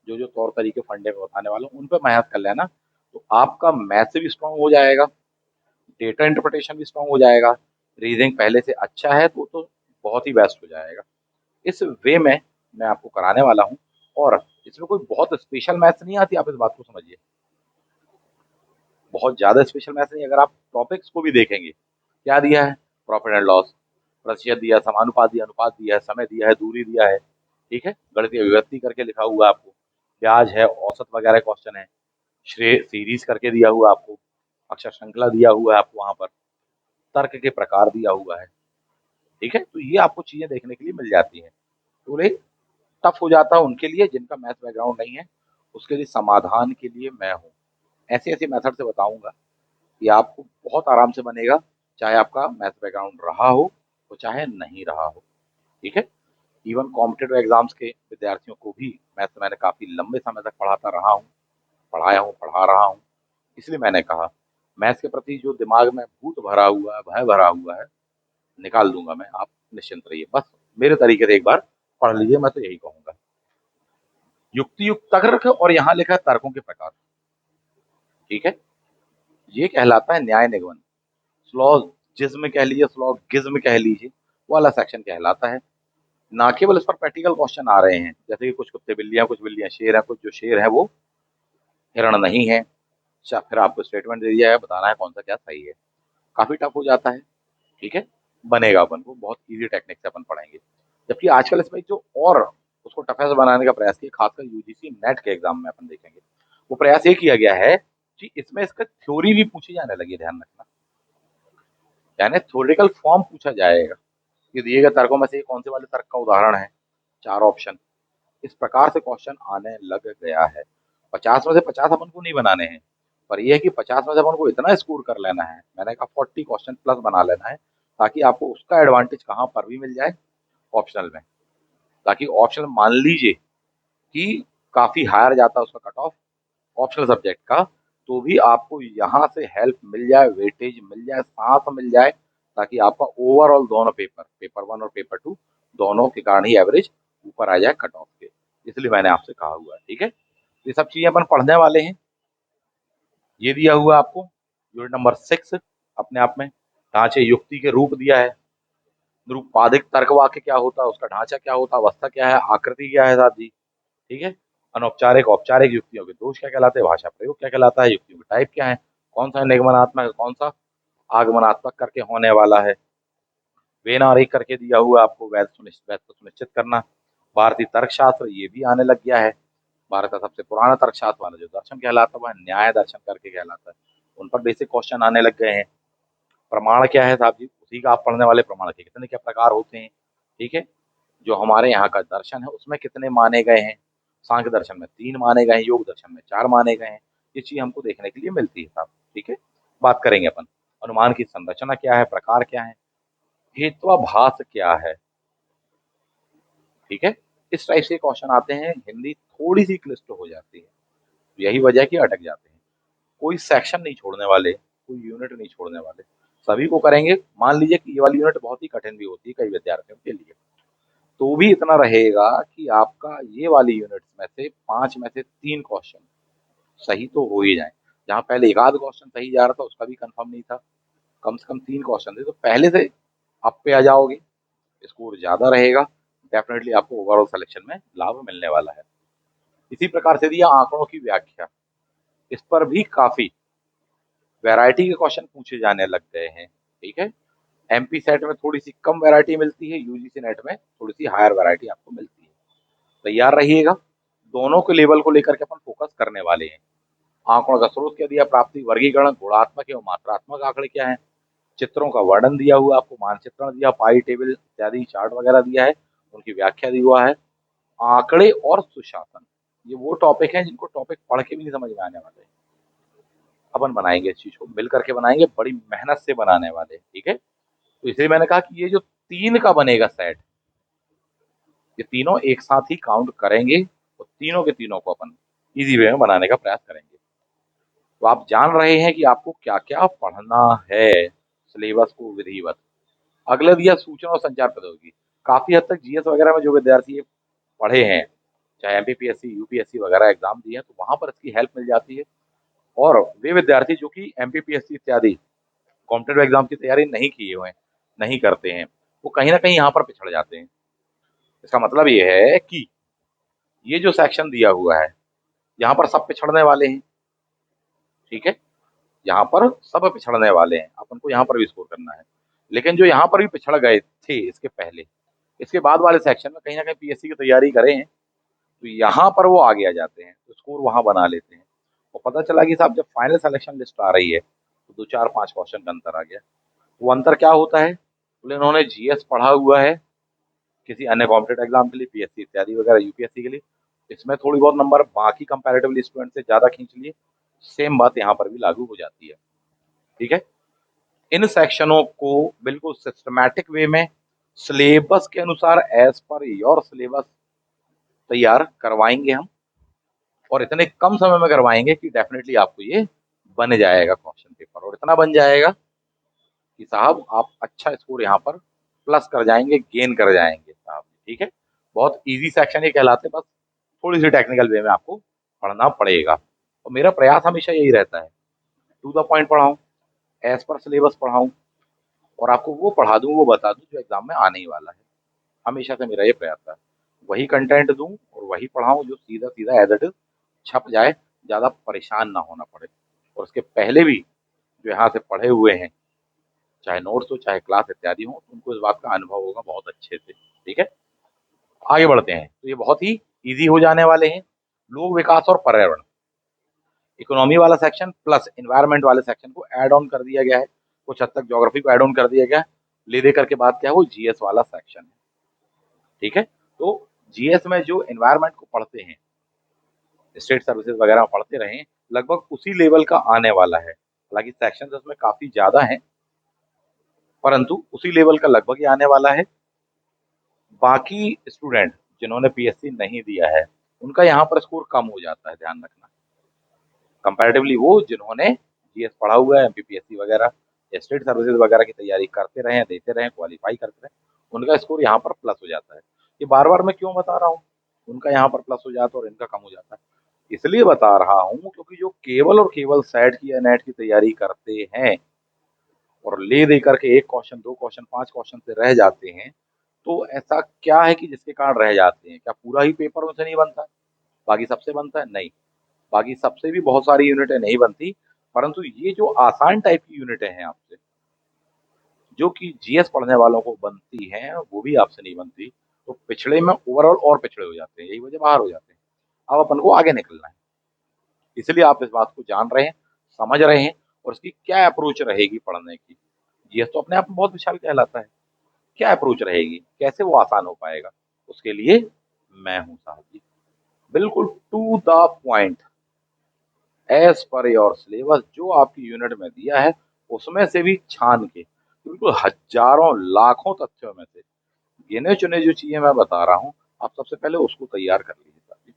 [SPEAKER 1] जो जो तौर तरीके फंडे में बताने वाला हूँ उन पर मेहनत कर लेना, तो आपका मैथ्स भी स्ट्रांग हो जाएगा, डेटा इंटरप्रिटेशन भी स्ट्रांग हो जाएगा, रीजनिंग पहले से अच्छा है तो बहुत ही बेस्ट हो जाएगा, इस वे में मैं आपको कराने वाला हूँ, और इसमें कोई बहुत स्पेशल मैथ्स नहीं आती, आप इस बात को समझिए, बहुत ज्यादा स्पेशल मैथ्स नहीं, अगर आप टॉपिक्स को भी देखेंगे, क्या दिया है, प्रॉफिट एंड लॉस, प्रतिशत दिया, समानुपात दिया, अनुपात दिया है, समय दिया है, दूरी दिया है, ठीक है, गणितीय अभिव्यक्ति करके लिखा हुआ है आपको, ब्याज है, औसत वगैरह क्वेश्चन है, श्रेय सीरीज करके दिया हुआ है आपको, अक्षर श्रृंखला दिया हुआ है आपको वहां पर, तर्क के प्रकार दिया हुआ है। ठीक है, तो ये आपको चीजें देखने के लिए मिल जाती हैं। तो एक टफ हो जाता है उनके लिए जिनका मैथ बैकग्राउंड नहीं है, उसके लिए समाधान के लिए मैं हूँ। ऐसे ऐसे मेथड से बताऊंगा कि आपको बहुत आराम से बनेगा, चाहे आपका मैथ बैकग्राउंड रहा हो और चाहे नहीं रहा हो। ठीक है, इवन कॉम्पिटेटिव एग्जाम्स के विद्यार्थियों को भी मैथ मैंने काफी लंबे समय तक पढ़ाता रहा हूँ, पढ़ाया हूँ, पढ़ा रहा हूँ। इसलिए मैंने कहा मैथ्स के प्रति जो दिमाग में भूत भरा हुआ है, भय भरा हुआ है, निकाल दूंगा मैं, आप निश्चिंत रहिए। बस मेरे तरीके से एक बार पढ़ लीजिए, मैं तो यही कहूंगा। युक्ति युक्त तर्क, और यहाँ लिखा है तर्कों के प्रकार। ठीक है, ये कहलाता है न्याय निगमन। स्लॉजिज्म कह लीजिए, स्लॉगिज्म कह लीजिए, वो वाला सेक्शन कहलाता है। ना केवल इस पर प्रैक्टिकल क्वेश्चन आ रहे हैं, जैसे कि कुछ कुत्ते बिल्लियां, कुछ बिल्लियां शेर हैं, कुछ जो शेर है वो हिरण नहीं है। अच्छा, फिर आपको स्टेटमेंट दे दिया है, बताना है कौन सा क्या सही है। काफी टफ हो जाता है। ठीक है, बनेगा अपन को, बहुत इजी टेक्निक से अपन पढ़ेंगे। जबकि आजकल इसमें जो और उसको टफेस्ट बनाने का प्रयास किया, खासकर यूजीसी नेट के एग्जाम में अपन देखेंगे, वो प्रयास ये किया गया है कि इसमें इसका थ्योरी भी पूछी जाने लगी है, ध्यान रखना। यानी थ्योरेटिकल फॉर्म पूछा जाएगा कि दिए गए तर्कों में से ये कौन से वाले तर्क का उदाहरण है, 4 ऑप्शन। इस प्रकार से क्वेश्चन आने लग गया है। 50 में से 50 अपन को नहीं बनाने हैं, पर यह है कि 50 में से अपन को इतना स्कोर कर लेना है, मैंने कहा 40 क्वेश्चन प्लस बना लेना है, ताकि आपको उसका एडवांटेज कहाँ पर भी मिल जाए, ऑप्शनल में। ताकि ऑप्शनल मान लीजिए कि काफी हायर जाता है उसका कट ऑफ ऑप्शनल सब्जेक्ट का, तो भी आपको यहाँ से हेल्प मिल जाए, वेटेज मिल जाए, साथ मिल जाए, ताकि आपका ओवरऑल दोनों पेपर, पेपर 1 और पेपर 2, दोनों के कारण ही एवरेज ऊपर आ जाए कट ऑफ के। इसलिए मैंने आपसे कहा हुआ है। ठीक है, ये सब चीजें अपन पढ़ने वाले हैं। ये दिया हुआ आपको यूनिट नंबर 6 अपने आप में। ढांचे युक्ति के रूप दिया है, निरुपाधिक तर्क वाक्य क्या होता है, उसका ढांचा क्या होता है, अवस्था क्या है, आकृति क्या है साथ ही। ठीक है, अनौपचारिक औपचारिक युक्तियों के दोष क्या कहलाते हैं, भाषा प्रयोग क्या कहलाता है, युक्तियों के टाइप क्या है, कौन सा निगमनात्मक है, कौन सा आगमनात्मक करके होने वाला है। वेनारिक करके दिया हुआ आपको, वैध को सुनिश्चित करना। भारतीय तर्कशास्त्र ये भी आने लग गया है। भारत का सबसे पुराना तर्कशास्त्र वाला जो दर्शन कहलाता है वह न्याय दर्शन करके कहलाता है। उन पर बेसिक क्वेश्चन आने लग गए हैं। प्रमाण क्या है साहब जी, उसी का आप पढ़ने वाले। प्रमाण के कितने क्या प्रकार होते हैं। ठीक है, जो हमारे यहाँ का दर्शन है उसमें कितने माने गए हैं। सांख्य दर्शन में 3 माने गए हैं, योग दर्शन में 4 माने गए हैं। ये चीज हमको देखने के लिए मिलती है साहब। ठीक है, बात करेंगे अपन। अनुमान की संरचना क्या है, प्रकार क्या है, हेत्वाभास क्या है। ठीक है, इस टाइप से क्वेश्चन आते हैं। हिंदी थोड़ी सी क्लिष्ट हो जाती है, यही वजह है कि अटक जाते हैं। कोई सेक्शन नहीं छोड़ने वाले, कोई यूनिट नहीं छोड़ने वाले, सभी को करेंगे। मान लीजिए कि ये वाली यूनिट बहुत ही कठिन भी होती है कई विद्यार्थियों के लिए, तो भी इतना रहेगा कि आपका ये वाली यूनिट में से 5 में से 3 क्वेश्चन सही तो हो ही जाए। जहाँ पहले एक आध क्वेश्चन सही जा रहा था उसका भी कंफर्म नहीं था, कम से कम 3 क्वेश्चन थे, तो पहले से आप पे आ जाओगे, स्कोर ज्यादा रहेगा, डेफिनेटली आपको ओवरऑल सिलेक्शन में लाभ मिलने वाला है। इसी प्रकार से दिया आंकड़ों की व्याख्या, इस पर भी काफी वैरायटी के क्वेश्चन पूछे जाने लग गए हैं। ठीक है, एमपी सेट में थोड़ी सी कम वैरायटी मिलती है, यूजीसी नेट में थोड़ी सी हायर वैरायटी आपको मिलती है। तैयार रहिएगा, दोनों के लेवल को लेकर के अपन फोकस करने वाले हैं। आंकड़ों का स्रोत क्या दिया, प्राप्ति, वर्गीकरण, गुणात्मक एवं मात्रात्मक आंकड़े क्या है, चित्रों का वर्णन दिया हुआ आपको, मानचित्रण दिया, पाई टेबल इत्यादि चार्ट वगैरह दिया है, उनकी व्याख्या दी हुआ है। आंकड़े और सुशासन, ये वो टॉपिक हैं जिनको टॉपिक पढ़ के भी नहीं समझ में आने वाले। अपन बनाएंगे इस चीज को मिल करके बनाएंगे, बड़ी मेहनत से बनाने वाले। ठीक है, तो इसलिए मैंने कहा कि ये जो 3 का बनेगा सेट, ये तीनों एक साथ ही काउंट करेंगे और तीनों के तीनों को अपन इजी वे में बनाने का प्रयास करेंगे। तो आप जान रहे हैं कि आपको क्या क्या पढ़ना है, सिलेबस को विधिवत। अगले दिया सूचना और संचार प्रौद्योगिकी। काफी हद तक जीएस वगैरह में जो विद्यार्थी ये पढ़े हैं, चाहे एमपीपीएससी यूपीएससी वगैरह एग्जाम दिए हैं, तो वहां पर इसकी हेल्प मिल जाती है। और वे विद्यार्थी जो कि एमपीपीएससी इत्यादि कॉम्पिटेटिव एग्जाम की तैयारी नहीं किए हुए हैं, नहीं करते हैं, वो कहीं ना कहीं यहाँ पर पिछड़ जाते हैं। इसका मतलब ये है कि ये जो सेक्शन दिया हुआ है, यहाँ पर सब पिछड़ने वाले हैं। ठीक है, यहाँ पर सब पिछड़ने वाले हैं, अपन को यहाँ पर भी स्कोर करना है। लेकिन जो यहाँ पर भी पिछड़ गए थे इसके पहले, इसके बाद वाले सेक्शन में कहीं ना कहीं पीएससी की तैयारी करें हैं, तो यहाँ पर वो आगे आ जाते हैं, तो स्कोर वहाँ बना लेते हैं। और पता चला कि साहब जब फाइनल सिलेक्शन लिस्ट आ रही है, तो 2, 4, 5 क्वेश्चन का अंतर आ गया। वो अंतर क्या होता है? बोले उन्होंने जीएस पढ़ा हुआ है किसी अन्य कॉम्पिटेटिव एग्जाम के लिए, पीएससी इत्यादि वगैरह, यूपीएससी के लिए, इसमें थोड़ी बहुत नंबर बाकी कंपैरेटिवली स्टूडेंट से ज़्यादा खींच लिए। सेम बात यहाँ पर भी लागू हो जाती है। ठीक है? इन सेक्शनों को बिल्कुल सिस्टमैटिक वे में सिलेबस के अनुसार एज पर योर सिलेबस तैयार करवाएंगे हम, और इतने कम समय में करवाएंगे कि डेफिनेटली आपको ये बन जाएगा क्वेश्चन पेपर, और इतना बन जाएगा कि साहब आप अच्छा स्कोर यहाँ पर प्लस कर जाएंगे, गेन कर जाएंगे साहब। ठीक है? बहुत इजी सेक्शन ये कहलाते, बस थोड़ी सी टेक्निकल वे में आपको पढ़ना पड़ेगा। और मेरा प्रयास हमेशा यही रहता है, टू द पॉइंट पढ़ाऊँ, एज पर सिलेबस पढ़ाऊँ, और आपको वो पढ़ा दूँ, वो बता दूँ जो एग्जाम में आने ही वाला है। हमेशा से मेरा ये प्रयास है, वही कंटेंट दूँ और वही पढ़ाऊँ जो सीधा सीधा एज इट इज छप जाए, ज़्यादा परेशान ना होना पड़े। और उसके पहले भी जो यहाँ से पढ़े हुए हैं, चाहे नोट्स हो चाहे क्लास इत्यादि हो, उनको इस बात का अनुभव होगा बहुत अच्छे से। ठीक है? आगे बढ़ते हैं, तो ये बहुत ही ईजी हो जाने वाले हैं। लोक विकास और पर्यावरण, इकोनॉमी वाला सेक्शन प्लस एनवायरनमेंट वाले सेक्शन को ऐड ऑन कर दिया गया है, कुछ हद तक ज्योग्राफी को ऐड ऑन कर दिया गया है। ले दे करके बात क्या है, वो जीएस वाला सेक्शन है। ठीक है? तो जीएस में जो एनवायरनमेंट को पढ़ते हैं, स्टेट सर्विसेज वगैरह पढ़ते रहें, लगभग उसी लेवल का आने वाला है। हालांकि सेक्शन उसमें काफी ज्यादा हैं, परंतु उसी लेवल का लगभग ही आने वाला है। बाकी स्टूडेंट जिन्होंने पीएससी नहीं दिया है, उनका यहाँ पर स्कोर कम हो जाता है, ध्यान रखना। कंपैरेटिवली वो जिन्होंने जीएस पढ़ा हुआ है, एमपीपीएससी वगैरह या स्टेट सर्विसेज वगैरह की तैयारी करते रहे, देते रहे, क्वालिफाई करते रहे, उनका स्कोर यहाँ पर प्लस हो जाता है। ये बार बार मैं क्यों बता रहा हूँ, उनका यहाँ पर प्लस हो जाता है और इनका कम हो जाता है? इसलिए बता रहा हूँ क्योंकि जो केवल और केवल सेट की या नेट की तैयारी करते हैं और ले दे करके एक क्वेश्चन, दो क्वेश्चन, 5 क्वेश्चन से रह जाते हैं, तो ऐसा क्या है कि जिसके कारण रह जाते हैं? क्या पूरा ही पेपर उनसे नहीं बनता? बाकी सबसे बनता है? नहीं, बाकी सबसे भी बहुत सारी यूनिटें नहीं बनती, परंतु ये जो आसान टाइप की यूनिटें हैं आपसे, जो कि जीएस पढ़ने वालों को बनती हैं, वो भी आपसे नहीं बनती, तो पिछड़े में ओवरऑल और पिछड़े हो जाते हैं, यही वजह बाहर हो जाते हैं। अब अपन को आगे निकलना है, इसलिए आप इस बात को जान रहे हैं, समझ रहे हैं, और इसकी क्या अप्रोच रहेगी पढ़ने की। जीएस तो अपने आप में बहुत विशाल कहलाता है, क्या अप्रोच रहेगी, कैसे वो आसान हो पाएगा, उसके लिए मैं हूँ साहब जी, बिल्कुल to the point, as per your syllabus, जो आपकी यूनिट में दिया है उसमें से भी छान के, बिल्कुल हजारों लाखों तथ्यों में से गिने चुने जो चीजें मैं बता रहा हूँ, आप सबसे पहले उसको तैयार कर लीजिए साहब जी।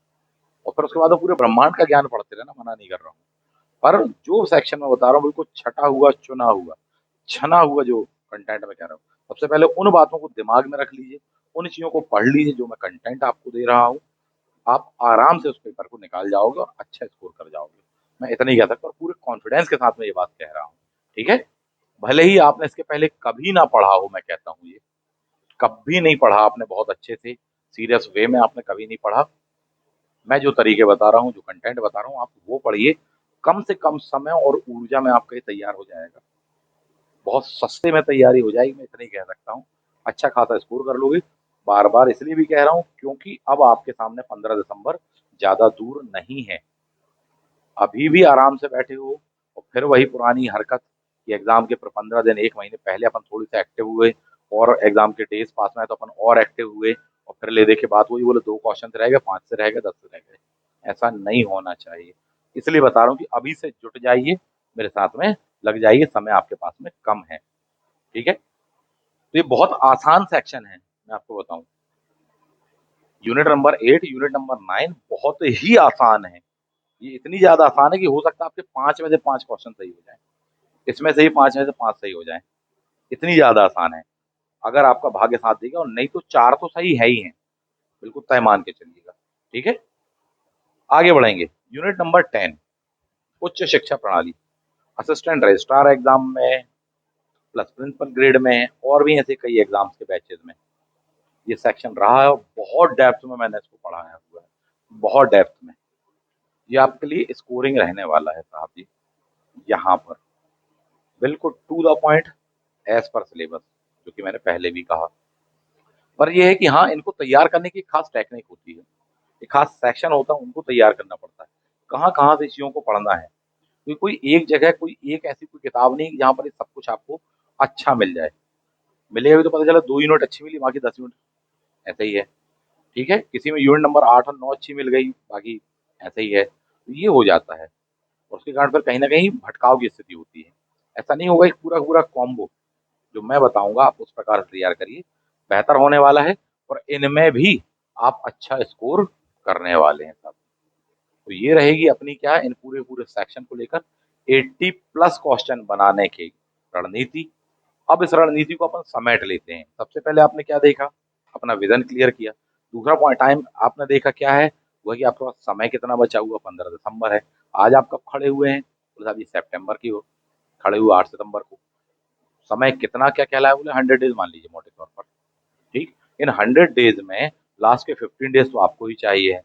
[SPEAKER 1] और फिर उसके बाद आप पूरे ब्रह्मांड का ज्ञान पढ़ते रहना, मना नहीं कर रहा हूँ, पर जो सेक्शन में बता रहा हूँ बिल्कुल छटा हुआ, चुना हुआ, छना हुआ जो कंटेंट में कह रहा हूँ, सबसे पहले उन बातों को दिमाग में रख लीजिए, उन चीजों को पढ़ लीजिए जो मैं कंटेंट आपको दे रहा हूँ। आप आराम से उस पेपर को निकाल जाओगे और अच्छा स्कोर कर जाओगे। मैं इतना ही कह सकता हूँ, पूरे कॉन्फिडेंस के साथ में ये बात कह रहा हूँ। ठीक है? भले ही आपने इसके पहले कभी ना पढ़ा हो, मैं कहता हूँ ये कभी नहीं पढ़ा आपने बहुत अच्छे से, सीरियस वे में आपने कभी नहीं पढ़ा, मैं जो तरीके बता रहा हूँ, जो कंटेंट बता रहा हूँ, आप वो पढ़िए, कम से कम समय और ऊर्जा में आपका ये तैयार हो जाएगा, बहुत सस्ते में तैयारी हो जाएगी, मैं इतना ही कह सकता हूँ। अच्छा खासा स्कोर कर लोगे। बार बार इसलिए भी कह रहा हूँ क्योंकि अब आपके सामने 15 दिसंबर ज्यादा दूर नहीं है, अभी भी आराम से बैठे हो और फिर वही पुरानी हरकत कि एग्जाम के 15 दिन, 1 महीने पहले अपन थोड़ी सा एक्टिव हुए, और एग्जाम के डेज पास में आए तो अपन और एक्टिव हुए, और फिर ले दे के बात वही, बोले 2 क्वेश्चन से रह गए, 5 से रह गए, 10 से रह गए। ऐसा नहीं होना चाहिए, इसलिए बता रहा हूँ कि अभी से जुट जाइए, मेरे साथ में लग जाइए, समय आपके पास में कम है। ठीक है? तो ये बहुत आसान सेक्शन है, मैं आपको बताऊं, यूनिट नंबर 8, यूनिट नंबर 9 बहुत ही आसान है। ये इतनी ज्यादा आसान है कि हो सकता है आपके 5 में से 5 क्वेश्चन सही हो जाए, इसमें से ही 5 में से 5 सही हो जाए, इतनी ज्यादा आसान है। अगर आपका भाग्य साथ देगा, और नहीं तो 4 तो सही है ही है, बिल्कुल तय मान के चलिएगा। ठीक है? आगे बढ़ेंगे, यूनिट नंबर 10, उच्च शिक्षा प्रणाली, असिस्टेंट रजिस्ट्रार एग्जाम में प्लस प्रिंसिपल ग्रेड में, और भी ऐसे कई एग्जाम्स के बैचेज में ये सेक्शन रहा है, और बहुत डेप्थ में मैंने इसको पढ़ाया हुआ है, बहुत डेप्थ में। ये आपके लिए स्कोरिंग रहने वाला है साहब जी, यहाँ पर बिल्कुल to the point, as per syllabus, जो कि मैंने पहले भी कहा। पर यह है कि हाँ, इनको तैयार करने की खास टेक्निक होती है, एक खास सेक्शन होता है, उनको तैयार करना पड़ता है। कहाँ-कहाँ से चीज़ों को पढ़ना है। क्योंकि कोई एक जगह, कोई एक ऐसी कोई किताब नहीं जहाँ पर ये सब कुछ आपको अच्छा मिल जाए। मिलेगा भी तो पता चला 2 यूनिट अच्छी मिली, बाकी 10 यूनिट ऐसे ही है। ठीक है? किसी में यूनिट नंबर 8 और 9 अच्छी मिल गई, बाकी ऐसे ही है। तो ये हो जाता है और उसके कारण फिर कहीं न कहीं भटकाव की स्थिति होती है। ऐसा नहीं होगा कि पूरा का पूरा कॉम्बो जो मैं बताऊँगा आप उस प्रकार से तैयार करिए, बेहतर होने वाला है और इनमें भी आप अच्छा स्कोर करने वाले हैं साहब। तो ये रहेगी अपनी क्या इन पूरे-पूरे सेक्शन को लेकर 80 प्लस क्वेश्चन बनाने की रणनीति। अब इस रणनीति को अपन समेट लेते हैं। सबसे पहले आपने क्या देखा? अपना विज़न क्लियर किया। दूसरा पॉइंट टाइम आपने देखा क्या है? वह कि आपके पास समय कितना बचा हुआ 15 दिसंबर है। आज आप कब खड़े हुए हैं? बोले साहब ये सितंबर की ओर खड़े हुए 8 सितंबर को। समय कितना क्या कहलाया? बोले 100 डेज़ मान लीजिए मोटे तौर पर। ठीक? इन 100 डेज़ में लास्ट के 15 डेज़ तो आपको ही चाहिए है।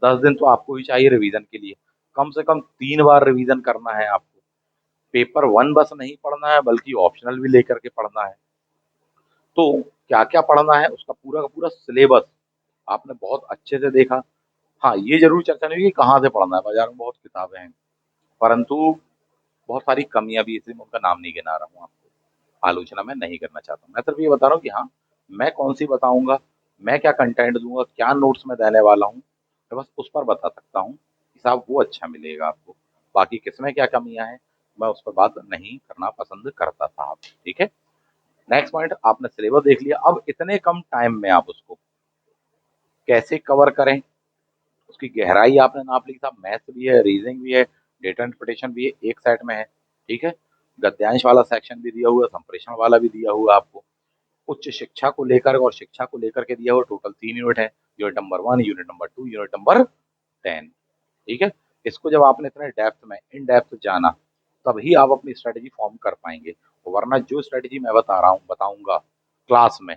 [SPEAKER 1] 10 दिन तो आपको ही चाहिए रिवीजन के लिए। कम से कम 3 बार रिवीजन करना है आपको। पेपर 1 बस नहीं पढ़ना है बल्कि ऑप्शनल भी लेकर के पढ़ना है। तो क्या-क्या पढ़ना है उसका पूरा का पूरा सिलेबस आपने बहुत अच्छे से देखा। हाँ, ये ज़रूर चर्चा नहीं हुई कि कहाँ से पढ़ना है, बाज़ार में बहुत किताबें हैं। परंतु बहुत सारी कमियाँ भी हैं, इसलिए मैं उनका नाम नहीं गिना रहा हूँ आपको। आलोचना मैं नहीं करना चाहता हूँ। मैं सिर्फ़ ये बता रहा हूँ कि हाँ, मैं कौन-सी बताऊँगा, मैं क्या कंटेंट दूँगा, क्या नोट्स मैं देने वाला हूँ, मैं बस उस पर बता सकता हूँ कि साहब वो अच्छा मिलेगा आपको। बाकी किसमें क्या कमियाँ हैं, मैं उस पर बात नहीं करना पसंद करता साहब, ठीक है? नेक्स्ट पॉइंट आपने सिलेबस देख लिया, अब इतने कम टाइम में आप उसको कैसे कवर करें, उसकी गहराई आपने नाप ली कि साहब मैथ्स भी है, रीज़निंग भी है, डेटा इंटरप्रिटेशन भी है, एक सेट में है, ठीक है? गद्यांश वाला सेक्शन भी दिया हुआ है, संप्रेषण वाला भी दिया हुआ है आपको। उच्च शिक्षा को लेकर और शिक्षा को लेकर के दिया हुआ टोटल 3 यूनिट है, unit number 1, unit number 2, unit number 10, ठीक है? इसको जब आपने इतने डेप्थ में इन डेप्थ जाना, तभी आप अपनी स्ट्रैटेजी फॉर्म कर पाएँगे, वरना जो स्ट्रैटेजी मैं बता रहा हूँ, बताऊँगा क्लास में,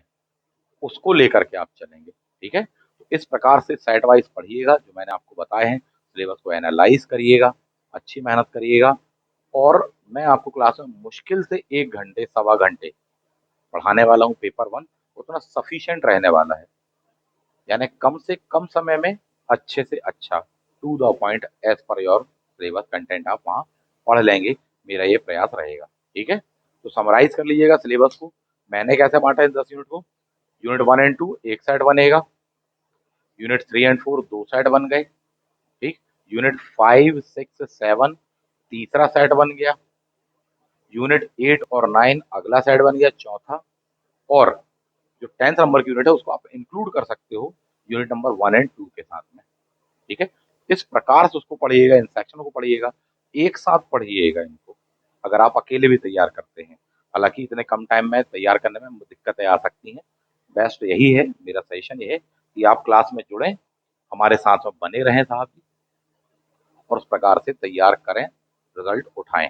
[SPEAKER 1] उसको लेकर के आप चलेंगे, ठीक है? तो इस प्रकार से सेट वाइज़ पढ़िएगा जो मैंने आपको बताए हैं, सिलेबस को एनालाइज़ करिएगा, अच्छी मेहनत करिएगा और मैं आपको क्लास में मुश्किल से 1 घंटे, सवा घंटे पढ़ाने वाला हूँ पेपर 1 उतना सफिशिएंट रहने वाला है। यानी कम से कम समय में अच्छे से अच्छा to the point as per your syllabus content आप वहाँ पढ़ लेंगे, मेरा ये प्रयास रहेगा, ठीक है? तो समराइज़ कर लीजिएगा सिलेबस को, मैंने कैसे बाँटा है 10 यूनिट को, यूनिट 1 एंड 2 एक सेट बनेगा, यूनिट 3 एंड 4 2 सेट बन गए, ठीक? यूनिट 5, 6, 7 तीसरा सेट बन गया, यूनिट 8 और 9 अगला सेट बन गया चौथा और जो 10th नंबर की यूनिट है उसको आप इंक्लूड कर सकते हो यूनिट नंबर 1 एंड 2 के साथ में, ठीक है? इस प्रकार से उसको पढ़िएगा, इन सेक्शनों को पढ़िएगा, एक साथ पढ़िएगा इनको, अगर आप अकेले भी तैयार करते हैं। हालाँकि इतने कम टाइम में तैयार करने में दिक्कतें आ सकती हैं, बेस्ट यही है, मेरा सजेशन ये है कि आप क्लास में जुड़ें, हमारे साथ में बने रहें साहब जी और उस प्रकार से तैयार करें, रिज़ल्ट उठाएँ।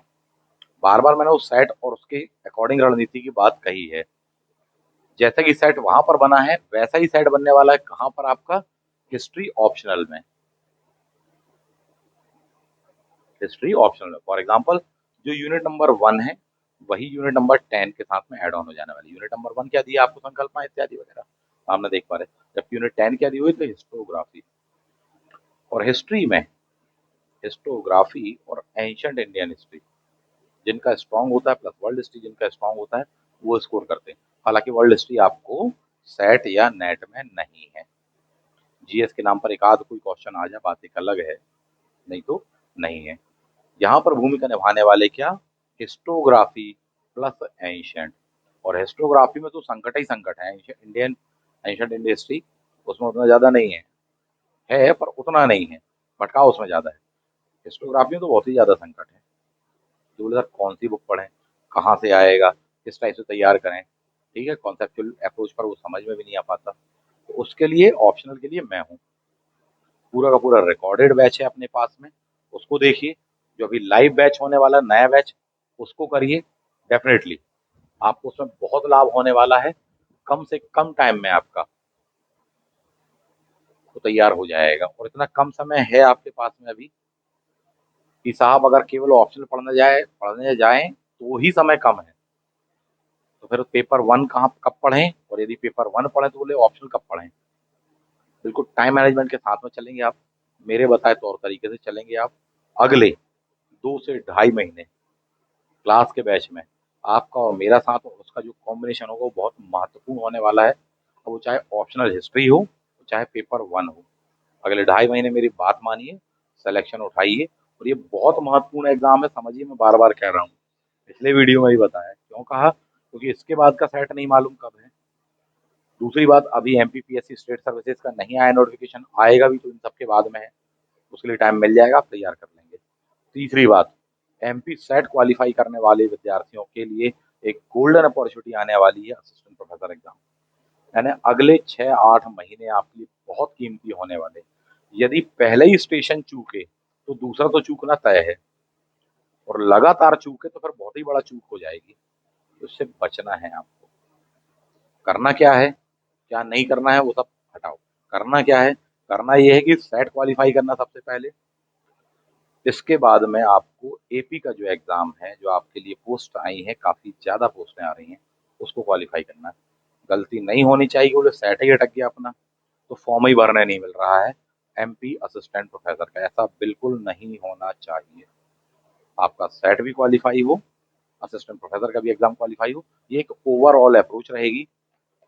[SPEAKER 1] बार-बार मैंने उस सेट और उसके अकॉर्डिंग रणनीति की बात कही है। जैसा कि सेट वहाँ पर बना है, वैसा ही सेट बनने वाला है कहाँ पर आपका हिस्ट्री ऑप्शनल में। हिस्ट्री ऑप्शनल है। फॉर एग्जांपल जो यूनिट नंबर 1 है, वही यूनिट नंबर 10 के साथ में ऐड ऑन हो जाने वाली है। यूनिट नंबर 1 क्या दिया आपको संकल्पना इत्यादि वगैरह आपने देख पा रहे हैं। जबकि यूनिट 10 क्या दी हुई थी हिस्टोग्राफी और हिस्ट्री में हिस्टोग्राफी और एंशिएंट इंडियन हिस्ट्री जिनका स्ट्रॉन्ग होता है प्लस वर्ल्ड हिस्ट्री जिनका स्ट्रॉन्ग होता है वो स्कोर करते हैं। हालांकि वर्ल्ड हिस्ट्री आपको सेट या नेट में नहीं है। जीएस के नाम पर एक आध कोई क्वेश्चन आ जाए बात एक अलग है, नहीं तो नहीं है। यहाँ पर भूमिका निभाने वाले क्या हिस्टोग्राफी प्लस एंशिएंट और हिस्टोग्राफी में तो संकट ही संकट है। एंशिएंट इंडियन हिस्ट्री उसमें उतना ज़्यादा नहीं है पर उतना नहीं है, भटकाव उसमें ज़्यादा है। हिस्टोग्राफी में तो बहुत ही ज़्यादा संकट है। तो बोले सर कौन सी बुक पढ़ें, कहाँ से आएगा, किस टाइप से तैयार करें, ठीक है? कॉन्सेप्चुअल अप्रोच पर वो समझ में भी नहीं आ पाता। तो उसके लिए ऑप्शनल के लिए मैं हूँ। पूरा का पूरा रिकॉर्डेड बैच है अपने पास में, उसको देखिए। जो अभी लाइव बैच होने वाला है, नया बैच, उसको करिए। डेफ़िनेटली आपको उसमें बहुत लाभ होने वाला है। कम से कम टाइम में आपका वो तैयार हो जाएगा और इतना कम समय है आपके पास में अभी कि साहब अगर केवल ऑप्शनल पढ़ने जाएँ तो ही समय कम है। तो फिर पेपर 1 कब पढ़ें और यदि पेपर 1 पढ़ें तो बोले ऑप्शनल कब पढ़ें? बिल्कुल टाइम मैनेजमेंट के साथ में चलेंगे आप, मेरे बताए तौर तरीके से चलेंगे आप, अगले 2 से ढाई महीने क्लास के बैच में आपका और मेरा साथ उसका जो कॉम्बिनेशन होगा वो बहुत महत्वपूर्ण होने वाला है। और वो चाहे ऑप्शनल हिस्ट्री हो, चाहे पेपर 1 हो। अगले ढाई महीने मेरी बात मानिए, सिलेक्शन उठाइए, और ये बहुत महत्वपूर्ण एग्जाम है, समझिए मैं बार-बार कह रहा हूँ। पिछले वीडियो में भी बताया, क्यों कहा? क्योंकि इसके बाद का सेट नहीं मालूम कब है। दूसरी बात, अभी एमपीपीएससी स्टेट सर्विसेज का नहीं आया नोटिफिकेशन, आएगा भी तो इन सबके बाद में है, उसके लिए टाइम मिल जाएगा, आप तैयार कर लेंगे। तीसरी बात, एमपी सेट क्वालिफाई करने वाले विद्यार्थियों के लिए एक गोल्डन अपॉर्चुनिटी आने वाली है, असिस्टेंट प्रोफेसर एग्जाम। यानी अगले 6-8 महीने आपके लिए बहुत कीमती होने वाले। यदि पहले ही स्टेशन चूके तो दूसरा तो चूकना तय है, और लगातार चूके तो फिर बहुत ही बड़ा चूक हो जाएगी। तो इससे बचना है आपको। करना क्या है, क्या नहीं करना है वो सब हटाओ। करना क्या है? करना ये है कि सेट क्वालिफाई करना सबसे पहले। इसके बाद में आपको एपी का जो एग्ज़ाम है, जो आपके लिए पोस्ट आई हैं, काफ़ी ज़्यादा पोस्टें आ रही हैं, उसको क्वालिफ़ाई करना है। गलती नहीं होनी चाहिए, बोले सेट ही अटक गया अपना, तो फॉर्म ही भरने नहीं मिल रहा है एमपी असिस्टेंट प्रोफेसर का, ऐसा बिल्कुल नहीं होना चाहिए। आपका सेट भी क्वालिफ़ाई हो, असिस्टेंट प्रोफेसर का भी एग्ज़ाम क्वालिफ़ाई हो, ये एक ओवरऑल अप्रोच रहेगी।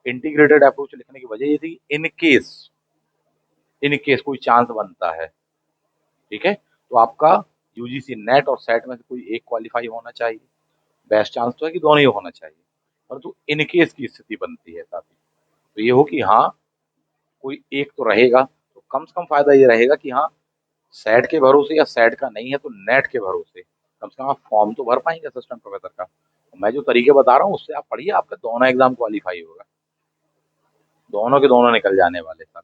[SPEAKER 1] इंटीग्रेटेड अप्रोच लिखने की वजह ये थी, इन केस कोई चांस बनता है, ठीक है? तो आपका यूजीसी नेट और सेट में से कोई एक क्वालिफाई होना चाहिए। बेस्ट चांस तो है कि दोनों ही होना चाहिए, परंतु इन केस की स्थिति बनती है साथ ही। तो ये हो कि हाँ, कोई एक तो रहेगा, तो कम से कम फ़ायदा ये रहेगा कि हाँ, सेट के भरोसे या सेट का नहीं है तो नेट के भरोसे, कम से कम आप फॉर्म तो भर पाएँगे असिस्टेंट प्रोफेसर का। मैं जो तरीके बता रहा हूँ उससे आप पढ़िए, आपका दोनों एग्ज़ाम क्वालिफाई होगा। दोनों के दोनों निकल जाने वाले साथ।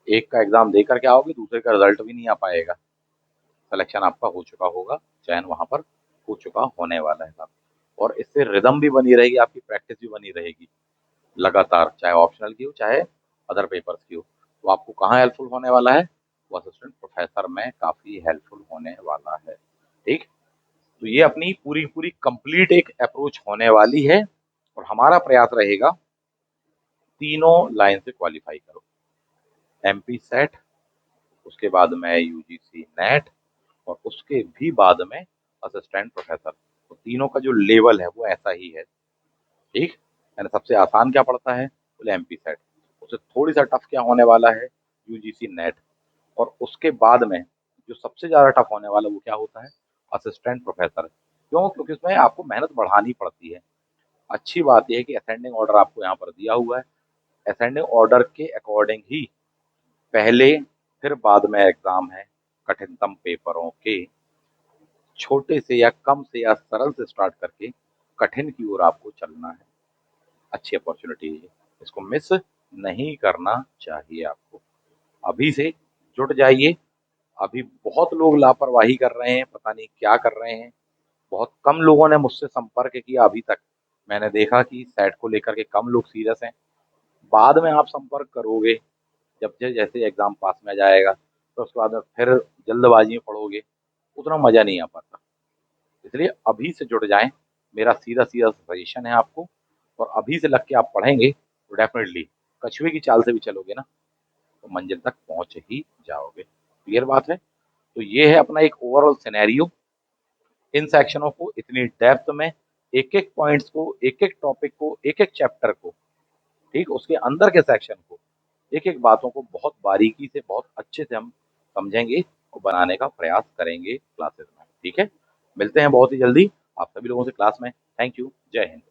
[SPEAKER 1] एक का एग्ज़ाम देकर के आओगे, दूसरे का रिज़ल्ट भी नहीं आ पाएगा। सिलेक्शन आपका हो चुका होगा, चयन वहाँ पर हो चुका होने वाला है साहब। और इससे रिदम भी बनी रहेगी, आपकी प्रैक्टिस भी बनी रहेगी लगातार, चाहे ऑप्शनल की हो, चाहे अदर पेपर्स की हो। तो आपको कहाँ हेल्पफुल होने वाला है? वो असिस्टेंट प्रोफेसर में काफ़ी हेल्पफुल होने वाला है, ठीक? तो ये अपनी पूरी-पूरी कंप्लीट एक अप्रोच होने वाली है, और हमारा प्रयास रहेगा तीनों लाइन से क्वालिफ़ाई करो। एमपी सेट, उसके बाद में यूजीसी नेट, और उसके भी बाद में असिस्टेंट प्रोफेसर। तो तीनों का जो लेवल है वो ऐसा ही है, ठीक? यानी सबसे आसान क्या पड़ता है? बोले एमपी सेट। उससे थोड़ी सा टफ क्या होने वाला है? UGC net. और उसके बाद में जो सबसे ज़्यादा टफ होने वाला वो क्या होता है? Assistant professor. क्यों? क्योंकि उसमें आपको मेहनत बढ़ानी पड़ती है। अच्छी बात ये है कि असेंडिंग ऑर्डर आपको यहाँ पर दिया हुआ है। असेंडिंग ऑर्डर के अकॉर्डिंग ही पहले फिर बाद में एग्ज़ाम है। कठिनतम पेपरों के छोटे से या कम से या सरल से स्टार्ट करके कठिन की ओर आपको चलना है। अच्छी अपॉर्चुनिटी है ये, इसको मिस नहीं करना चाहिए आपको। अभी से जुट जाइए। अभी बहुत लोग लापरवाही कर रहे हैं, पता नहीं क्या कर रहे हैं। बहुत कम लोगों ने मुझसे संपर्क किया अभी तक। मैंने देखा कि सेट को लेकर के कम लोग सीरियस हैं। बाद में आप संपर्क करोगे, जब से जैसे एग्ज़ाम पास में जाएगा, तो उसके बाद में फिर जल्दबाजी में पढ़ोगे, उतना मज़ा नहीं आ पाता। इसलिए अभी से जुड़ जाएँ, मेरा सीधा-सीधा सजेशन है आपको। और अभी से लग के आप पढ़ेंगे तो डेफ़िनेटली कछुए की चाल से भी चलोगे ना, तो मंज़िल तक पहुँच ही जाओगे। क्लियर बात है? तो ये है अपना एक ओवरऑल सिनेरियो। इन सेक्शनों को इतनी डेप्थ में, एक-एक पॉइंट्स को, एक-एक टॉपिक को, एक-एक चैप्टर को, ठीक? उसके अंदर के सेक्शन को, एक-एक बातों को बहुत बारीकी से, बहुत अच्छे से हम समझेंगे और बनाने का प्रयास करेंगे क्लासेस में, ठीक है? मिलते हैं बहुत ही जल्दी आप सभी लोगों से क्लास में। Thank you. जय हिंद।